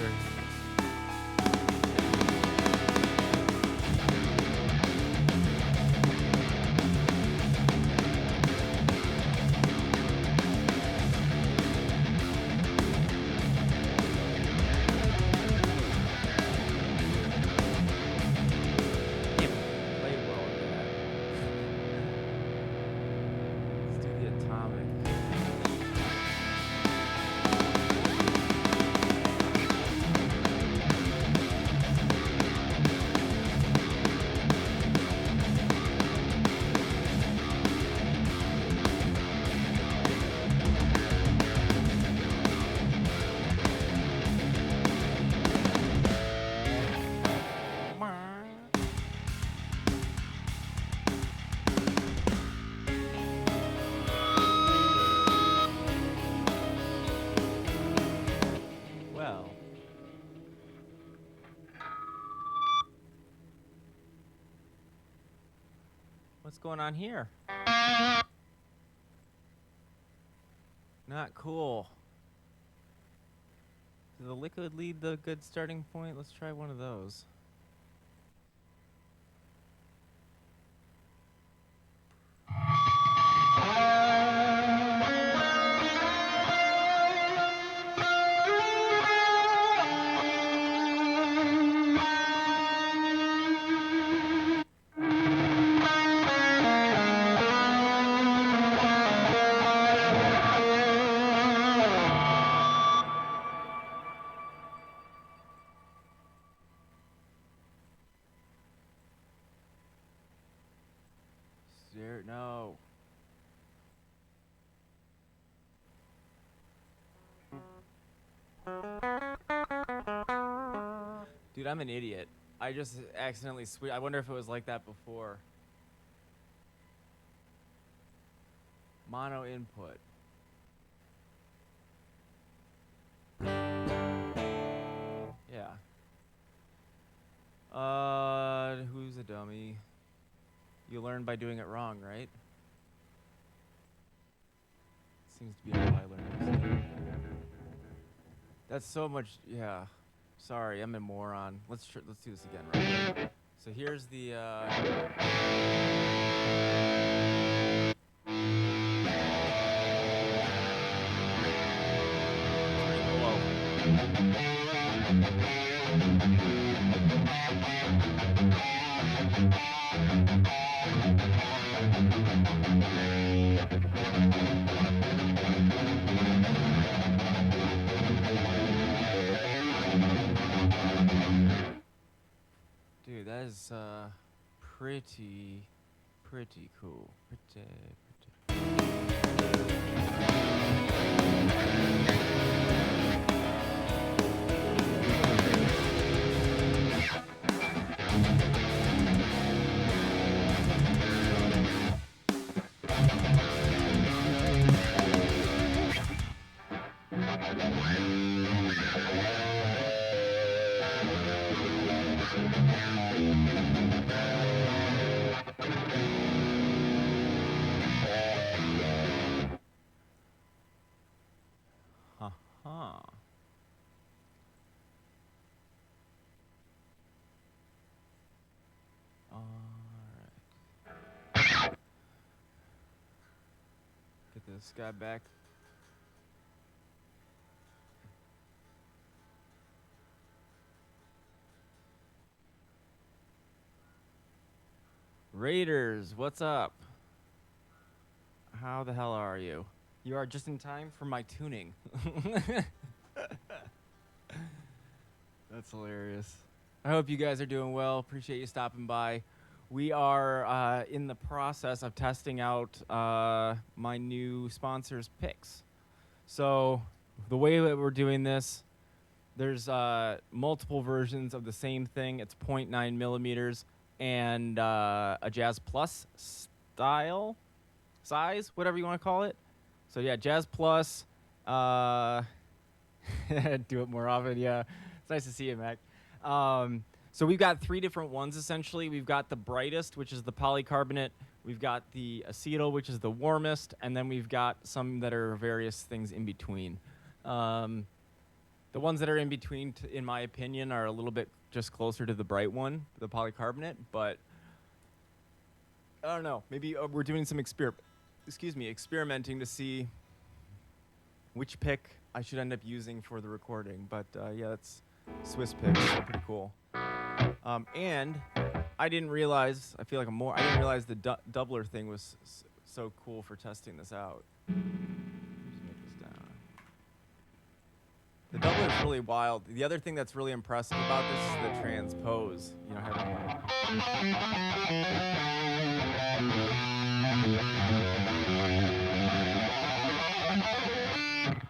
What's going on here? Not cool. Does the liquid lead the good starting point? Let's try one of those. No. Dude, I'm an idiot. I just accidentally switched. I wonder if it was like that before. Mono input. Yeah. Who's a dummy? You learn by doing it wrong, right? Seems to be how I learn. That's so much. Yeah. Sorry, I'm a moron. Let's do this again. Right. So here's the. Dude, that is pretty cool. Pretty. Huh. Alright. Get this guy back. Raiders, what's up? How the hell are you? You are just in time for my tuning. That's hilarious. I hope you guys are doing well. Appreciate you stopping by. We are in the process of testing out my new sponsors' picks. So the way that we're doing this, there's multiple versions of the same thing. It's 0.9 millimeters and a Jazz Plus size, whatever you want to call it. So yeah, Jazz Plus. Do it more often. Yeah, it's nice to see you, Mac. So we've got 3 different ones essentially. We've got the brightest, which is the polycarbonate. We've got the acetal, which is the warmest, and then we've got some that are various things in between. The ones that are in between, in my opinion, are a little bit just closer to the bright one, the polycarbonate. But I don't know. Maybe we're doing some experimenting to see which pick I should end up using for the recording. But yeah, that's Swiss picks. They're pretty cool. And I didn't realize. I feel like I didn't realize the doubler thing was so cool for testing this out. The doubler is really wild. The other thing that's really impressive about this is the transpose. You know,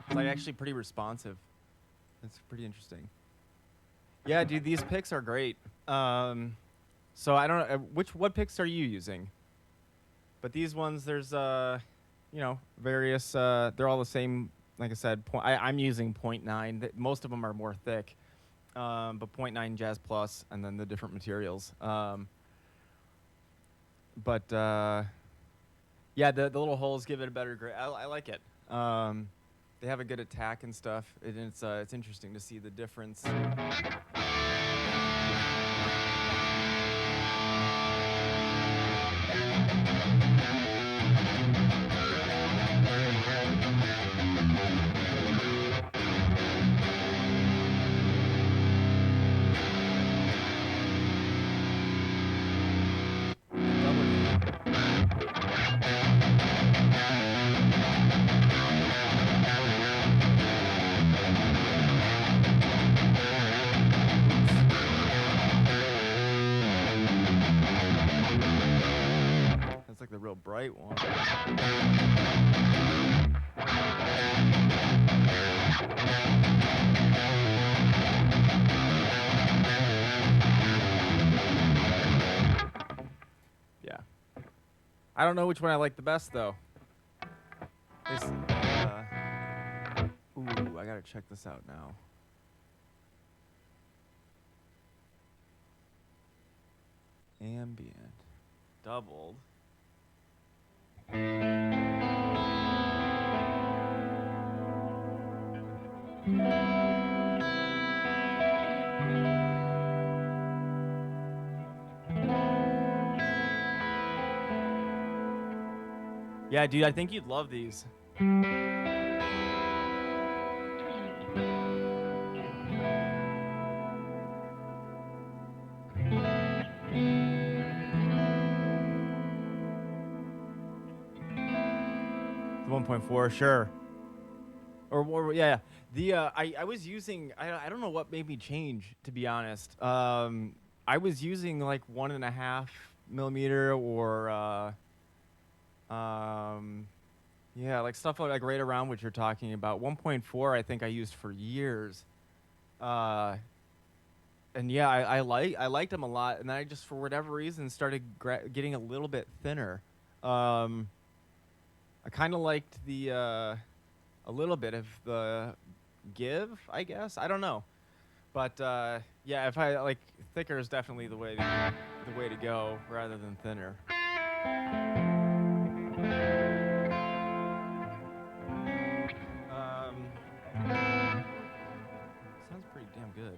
it's like actually pretty responsive. It's pretty interesting. Yeah, dude, these picks are great. So I don't know what picks are you using? But these ones, there's you know, various. They're all the same. Like I said, I'm using 0.9. Most of them are more thick, but 0.9 Jazz Plus, and then the different materials. But yeah, the little holes give it a better grip. I like it. They have a good attack and stuff. It's interesting to see the difference. That's like the real bright one. Yeah. I don't know which one I like the best, though. Ooh, I gotta check this out now. Ambient. Doubled. Yeah, dude, I think you'd love these. The 1.4, sure. Or yeah, the I was using I don't know what made me change, to be honest. I was using like 1.5 millimeter or yeah, like stuff like right around what you're talking about. 1.4 I think I used for years. And yeah, I liked them a lot, and then I just for whatever reason started getting a little bit thinner. I kind of liked the a little bit of the give, I guess. I don't know, but yeah, if I like thicker is definitely the way to go rather than thinner. Sounds pretty damn good.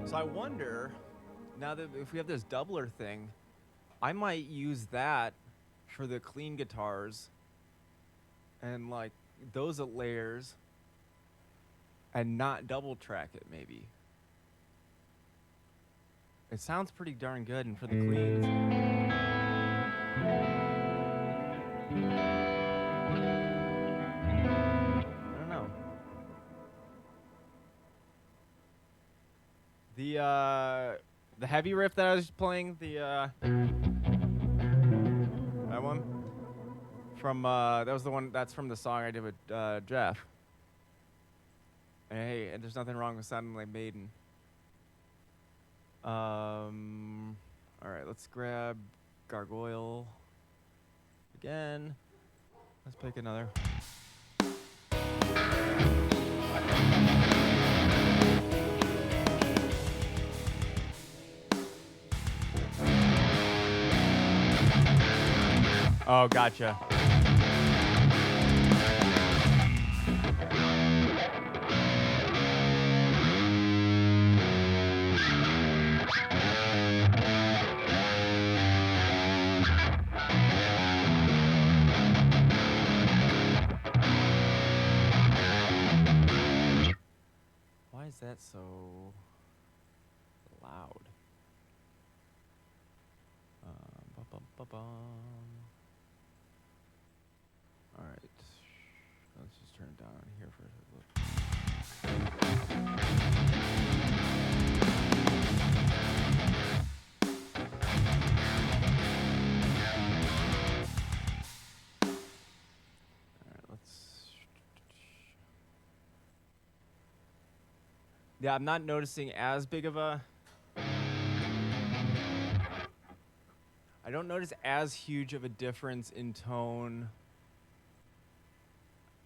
So I wonder, now that if we have this doubler thing, I might use that for the clean guitars and like those layers and not double track it maybe. It sounds pretty darn good, and for the cleans. I don't know. The heavy riff that I was playing, that one from that was the one that's from the song I did with Jeff. And hey, and there's nothing wrong with sounding like Maiden. All right, let's grab Gargoyle again. Let's pick another. Oh, gotcha. Why is that so loud? Ba-bum. All right, let's just turn it down here for a look. All right, let's. Yeah, I'm not noticing as big of a. I don't notice as huge of a difference in tone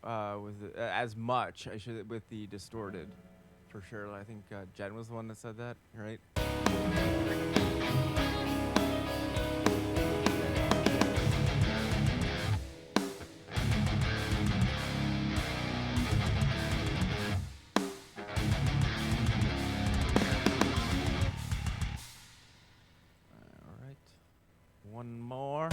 as much. I should with the distorted, for sure. I think Jen was the one that said that, right? All right, one more.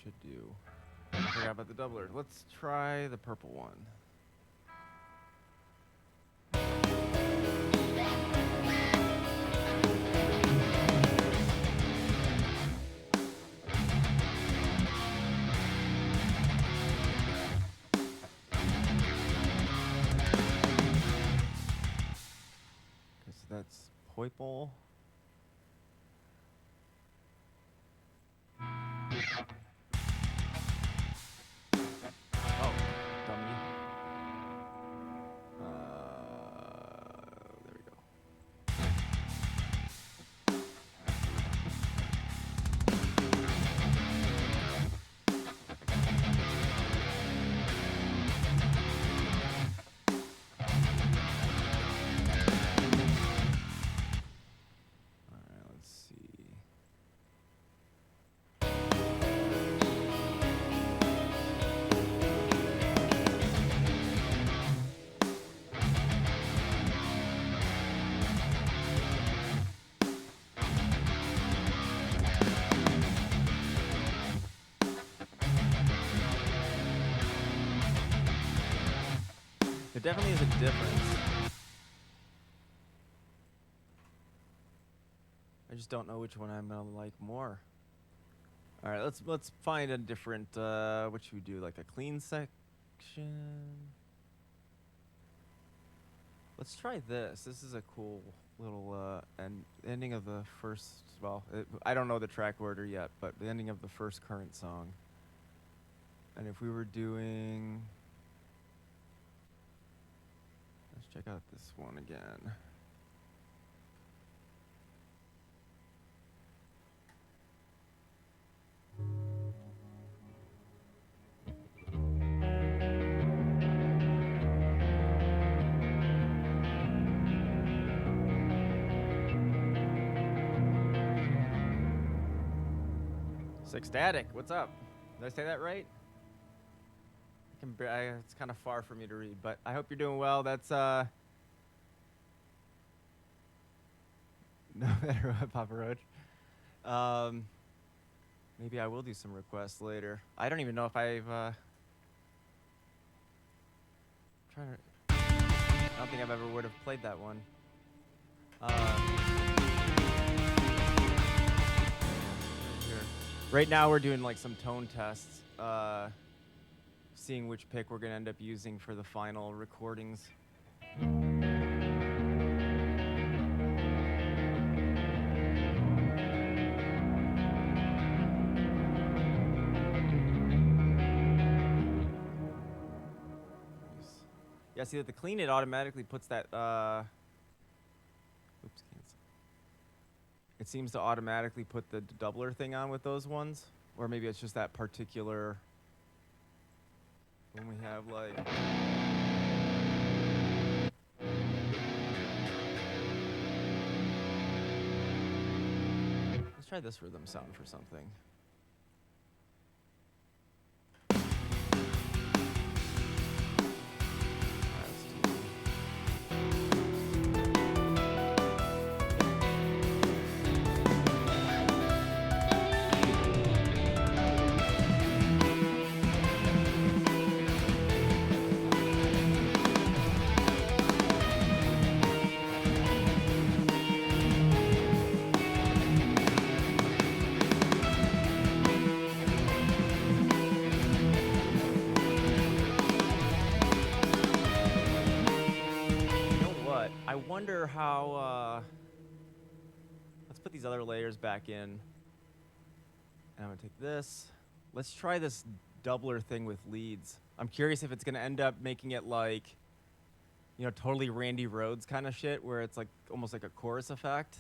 Should do. I forgot about the doubler. Let's try the purple one. Okay, so that's purple. There definitely is a difference. I just don't know which one I'm gonna like more. All right, let's find a different. What should we do? Like a clean section. Let's try this. This is a cool little ending of the first. Well, I don't know the track order yet, but the ending of the first current song. And if we were doing, let's check out this one again. Ecstatic, what's up? Did I say that right? It's kind of far for me to read, but I hope you're doing well. That's no better, Papa Roach. Maybe I will do some requests later. I don't even know if I don't think I've ever would have played that one. Right now we're doing like some tone tests, seeing which pick we're gonna end up using for the final recordings. Yeah, see that the clean, it automatically puts that, oops, cancel. It seems to automatically put the doubler thing on with those ones. Or maybe it's just that particular, when we have like, let's try this rhythm sound for something. I wonder how, let's put these other layers back in. And I'm gonna take this. Let's try this doubler thing with leads. I'm curious if it's gonna end up making it like, you know, totally Randy Rhoads kind of shit, where it's like almost like a chorus effect.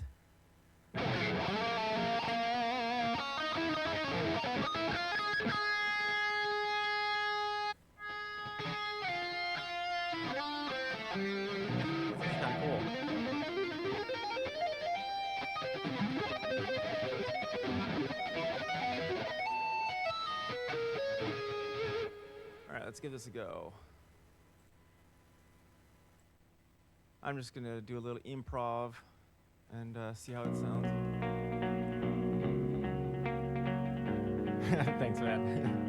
Let's give this a go. I'm just gonna do a little improv and see how it sounds. Thanks, man.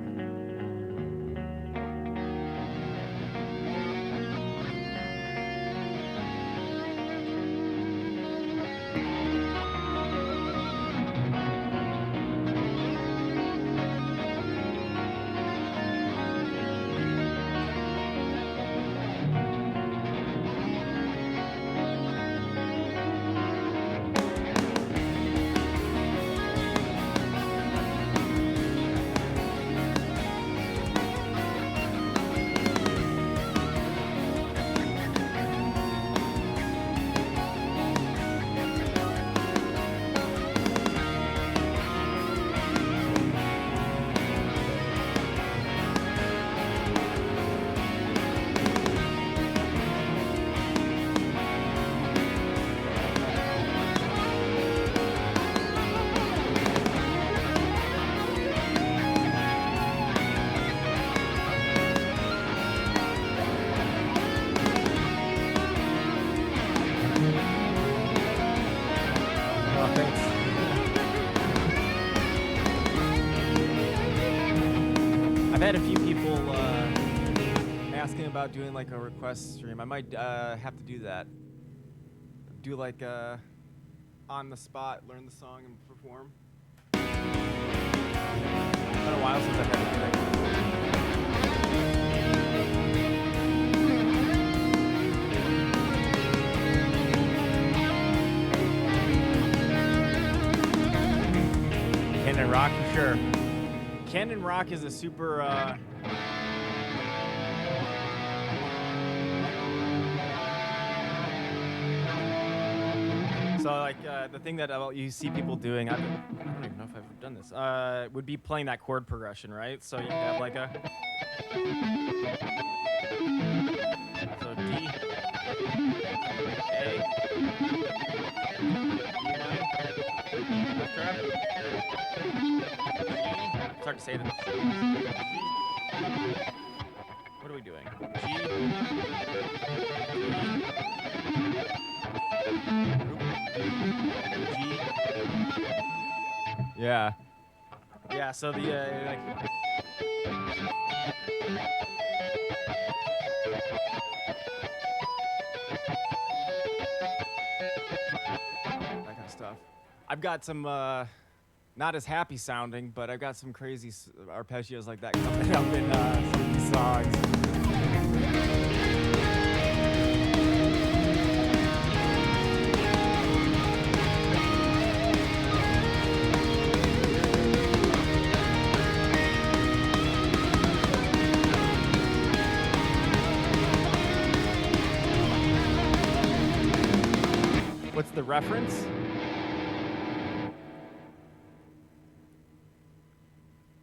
I've had a few people asking thinking about doing like a request stream. I might have to do that. Do like on the spot, learn the song and perform. It's been a while since I've had to do that. Camden Rock, for sure. Camden Rock is a super. So like the thing that you see people doing, I don't even know if I've ever done this. Would be playing that chord progression, right? So you have like a. So D, A, it's hard to say this. What are we doing? G. G. Yeah. Yeah, so the like that kind of stuff. I've got some not as happy sounding, but I've got some crazy arpeggios like that coming up in some of these songs. What's the reference?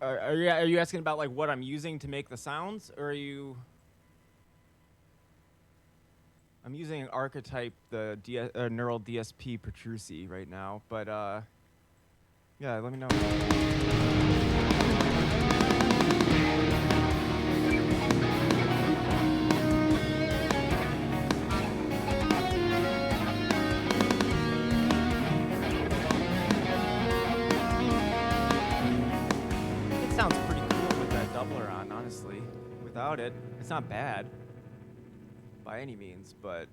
Are you asking about like what I'm using to make the sounds, or are you? I'm using Archetype, the Neural DSP Petrucci right now, but yeah, let me know. Sounds pretty cool with that doubler on, honestly. Without it, it's not bad by any means, but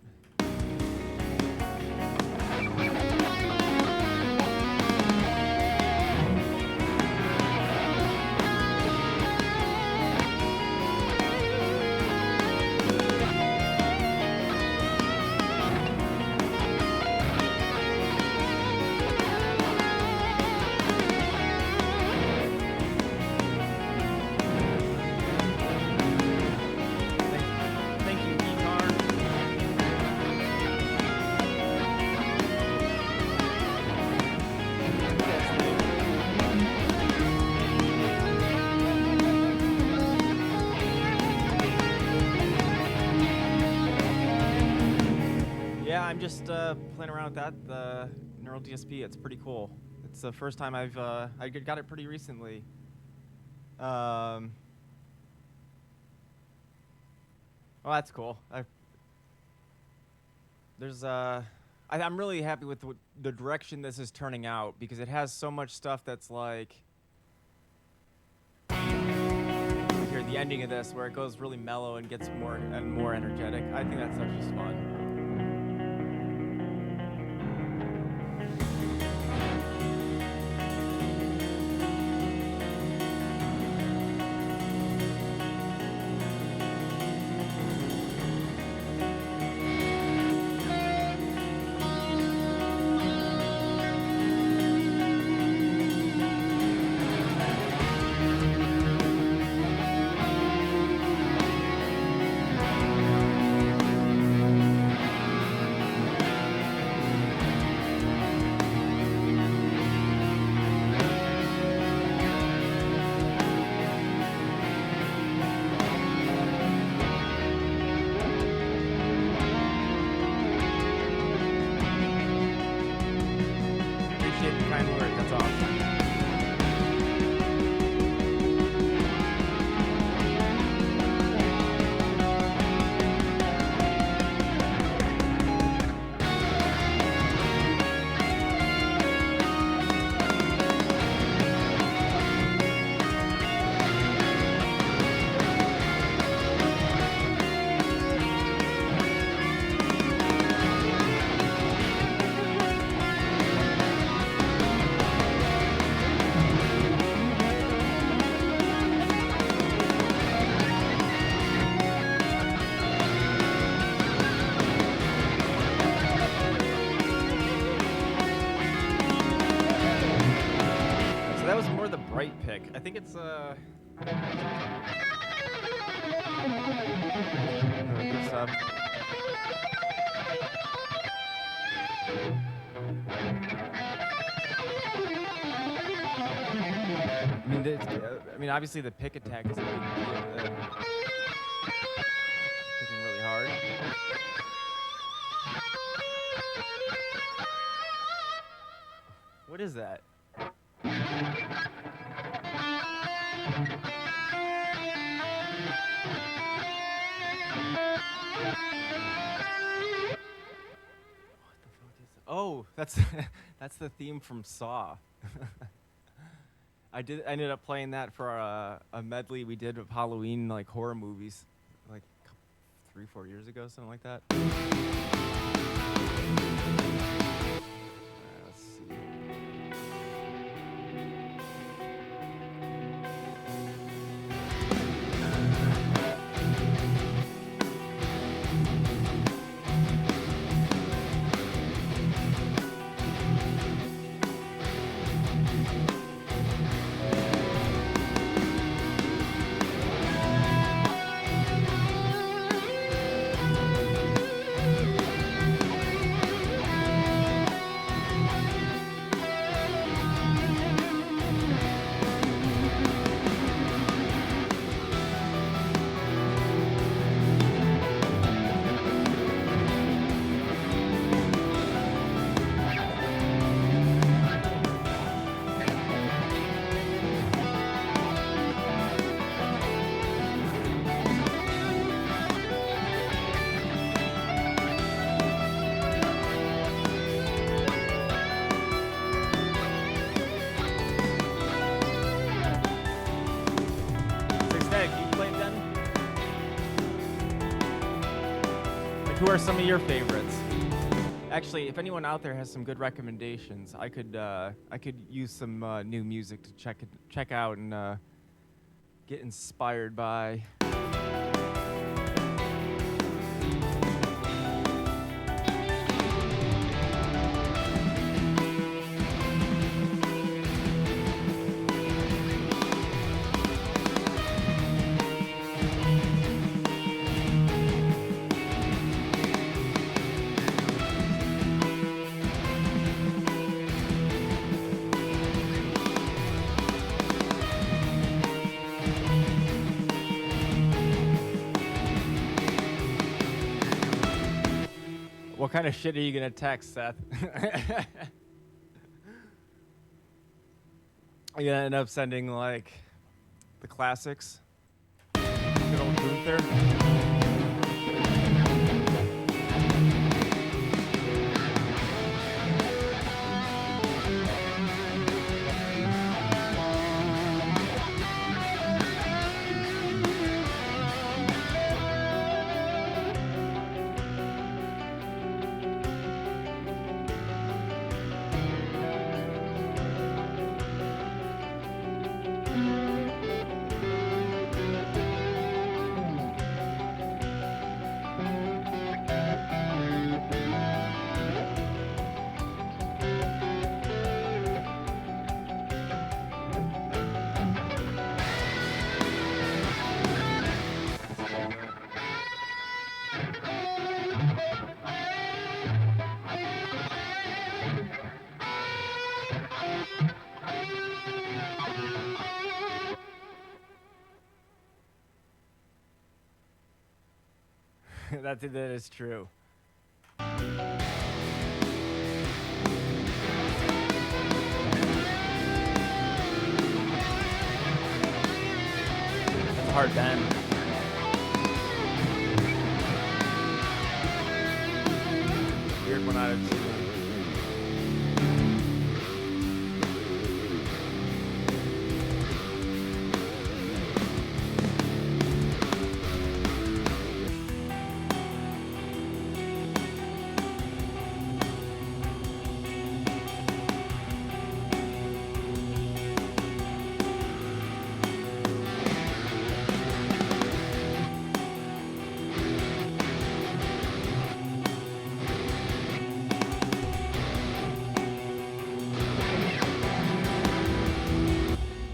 thank you, guitar. Yeah, I'm just playing around with that, the Neural DSP. It's pretty cool. It's the first time I got it pretty recently. Well, that's cool. I'm really happy with the direction this is turning out, because it has so much stuff that's like, here the ending of this where it goes really mellow and gets more and more energetic. I think that stuff's just fun. pick. I think it's sub. I mean, obviously the pick attack is a big deal. Picking really hard. What is that? Oh, that's that's the theme from Saw. I ended up playing that for a medley we did of Halloween like horror movies, like 3-4 years ago, something like that. Let's see. Who are some of your favorites? Actually, if anyone out there has some good recommendations, I could use some new music to check out and get inspired by. What kind of shit are you gonna text, Seth? Are you gonna end up sending like the classics? Good old Gunther. That is true. That's a hard bend. Weird one out of two.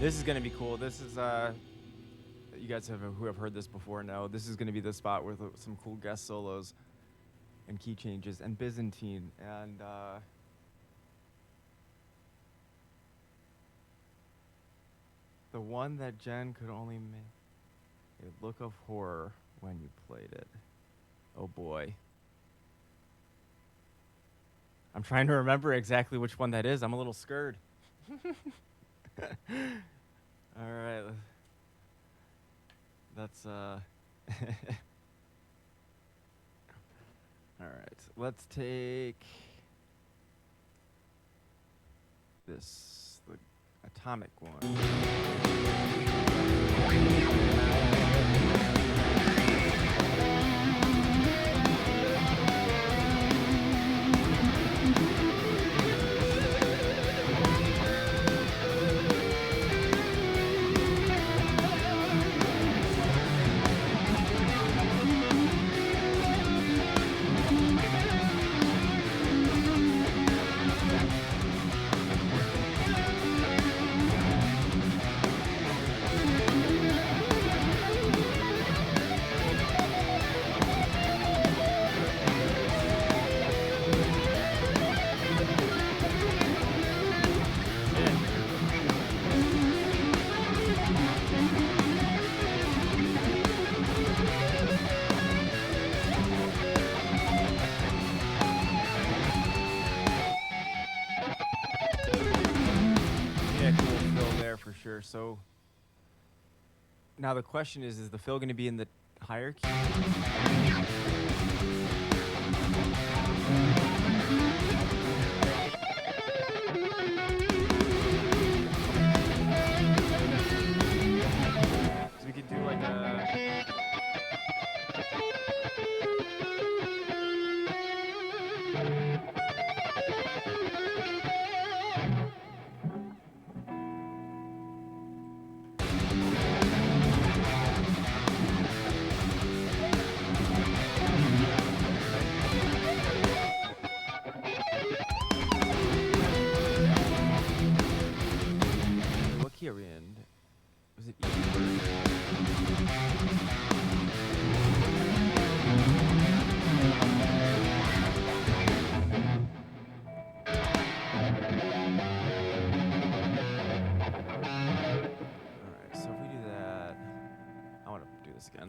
This is gonna be cool. This is you guys who have heard this before know this is gonna be the spot with some cool guest solos and key changes and Byzantine and the one that Jen could only make a look of horror when you played it. Oh boy. I'm trying to remember exactly which one that is. I'm a little scared. All right. That's All right. Let's take this, the atomic one. For sure. So now the question is the fill going to be in the higher key? So we could do like a... Here in was it E? Alright, so if we do that, I want to do this again.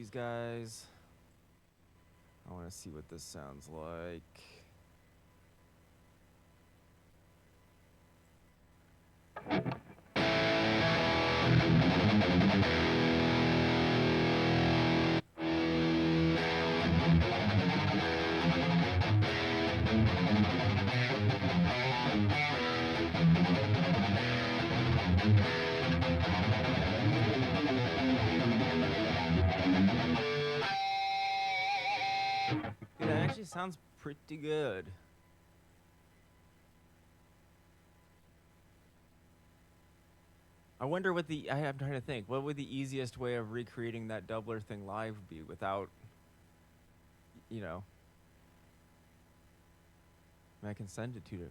Guys, I want to see what this sounds like. Sounds pretty good. I wonder what I'm trying to think. What would the easiest way of recreating that doubler thing live be without, you know? I mean, I can send it to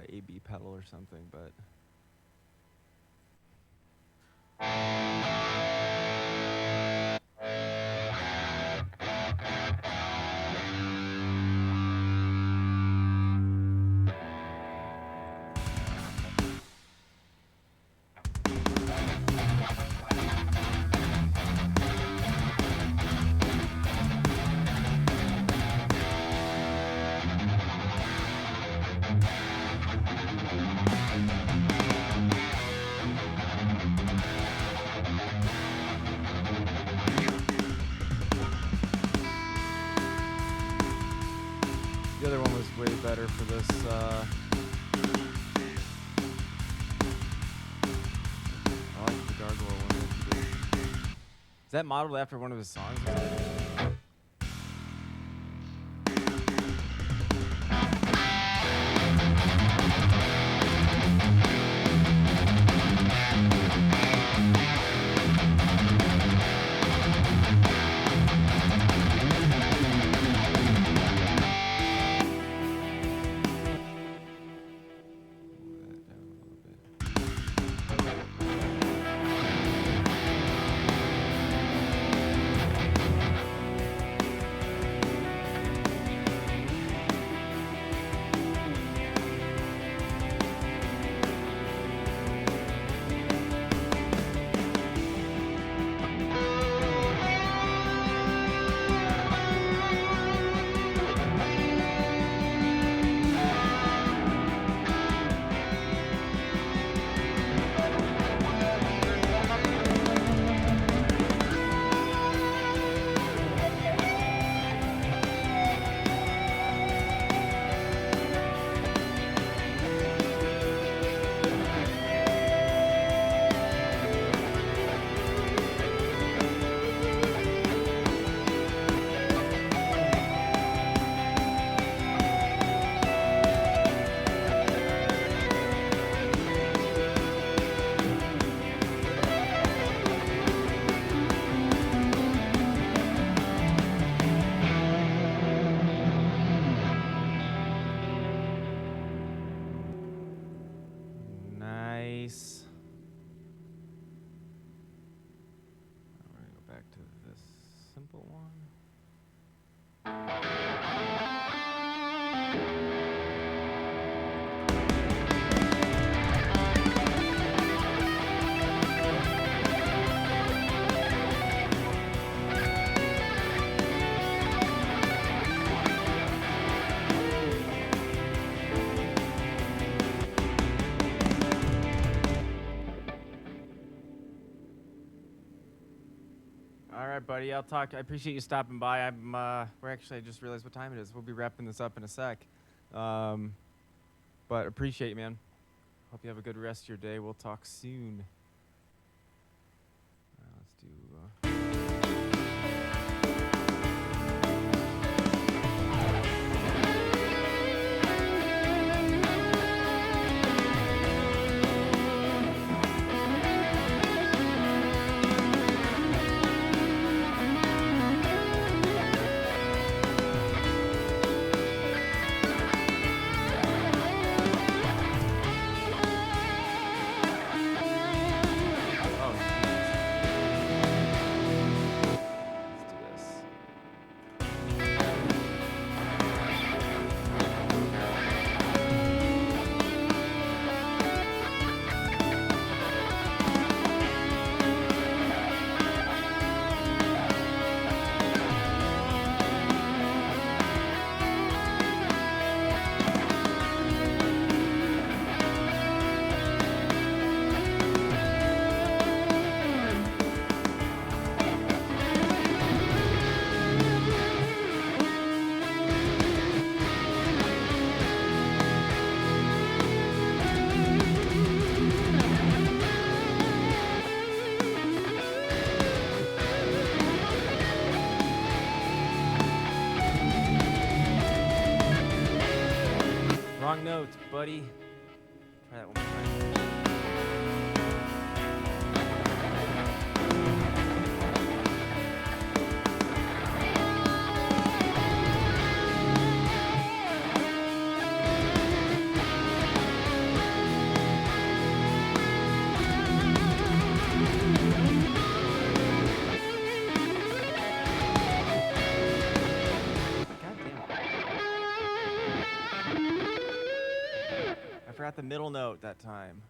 A/B pedal or something, but. for this. I like the gargoyle one that he did. Is that modeled after one of his songs? Nice. We're gonna go back to this simple one. All right, buddy. I'll talk. I appreciate you stopping by. We're actually, I just realized what time it is. We'll be wrapping this up in a sec. But appreciate you, man. Hope you have a good rest of your day. We'll talk soon. Let's do. Wrong notes, buddy. Try that one more time. God damn it. I forgot the middle note that time.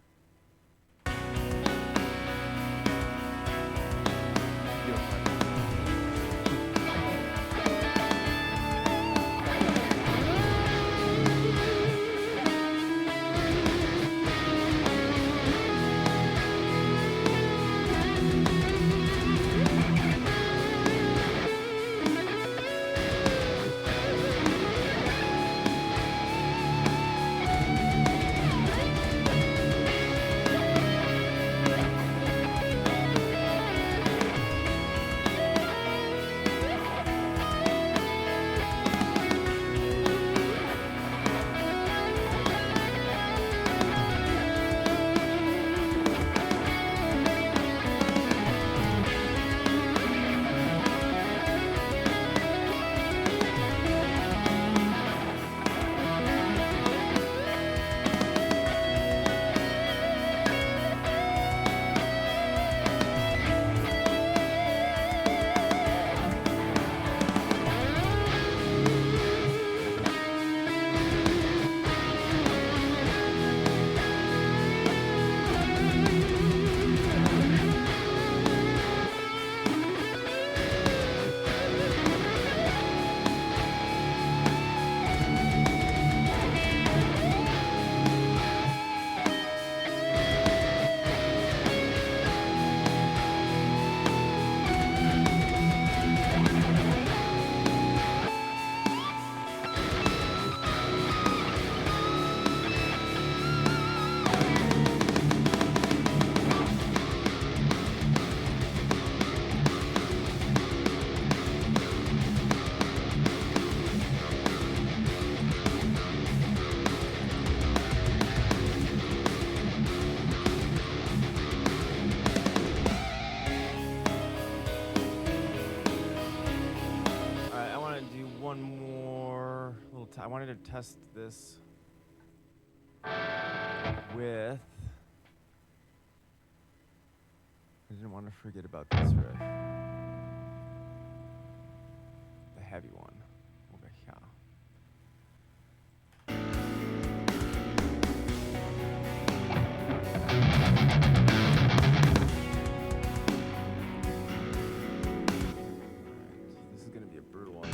I wanted to test this with. I didn't want to forget about this riff. The heavy one over here. This is gonna be a brutal one.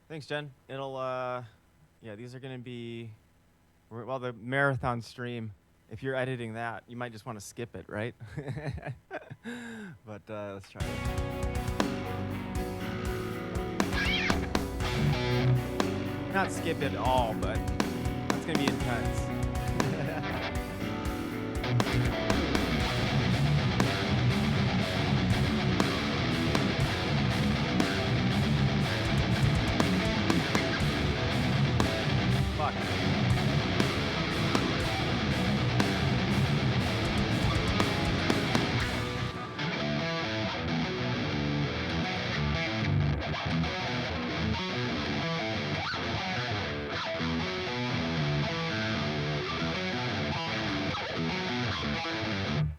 Thanks, Jen. It'll, yeah, these are gonna be, well, the marathon stream. If you're editing that, you might just want to skip it, right? But let's try it. Not skip it all, but that's gonna be intense. Fuck.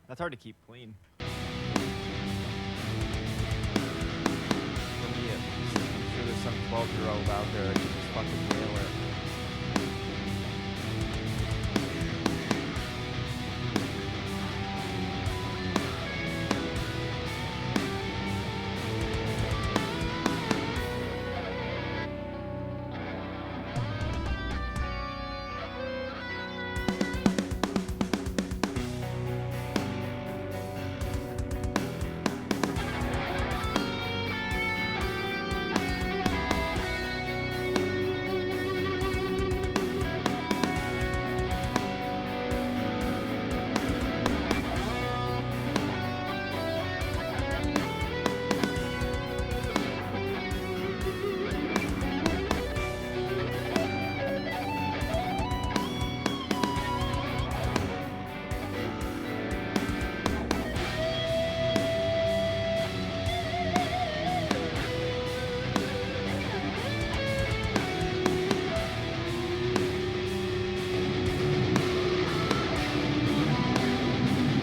That's hard to keep clean. For me, at least. I'm sure there's some 12-year-old out there that can just fucking nail it.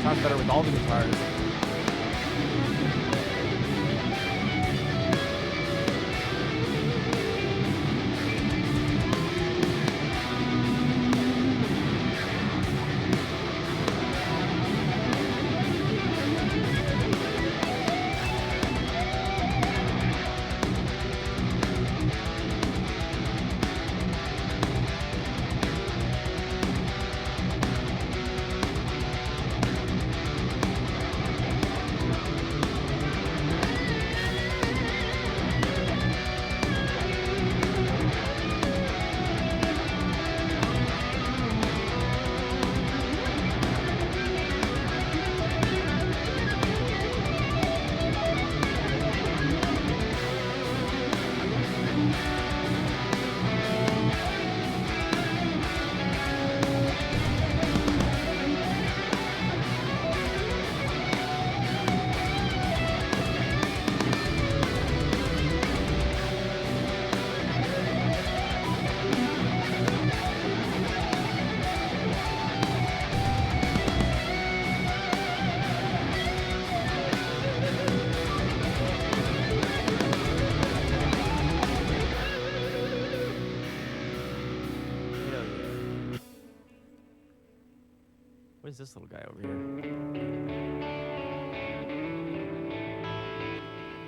Sounds better with all the guitars. What is this little guy over here?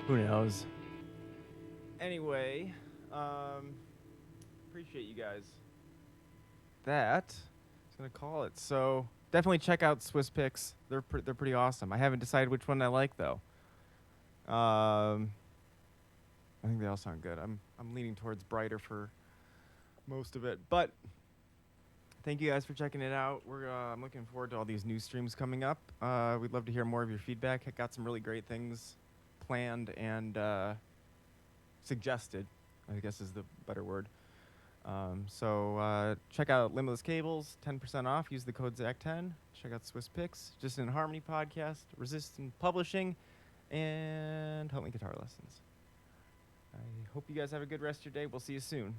Who knows? Anyway, appreciate you guys. That is gonna call it. So definitely check out Swiss Picks. They're pretty awesome. I haven't decided which one I like though. I think they all sound good. I'm leaning towards Brighter for most of it, but thank you guys for checking it out. I'm looking forward to all these new streams coming up. We'd love to hear more of your feedback. I got some really great things planned and suggested, I guess is the better word. So check out Limitless Cables, 10% off. Use the code ZAC10. Check out Swiss Picks, Just in Harmony podcast, Resistant Publishing, and Help Me Guitar Lessons. I hope you guys have a good rest of your day. We'll see you soon.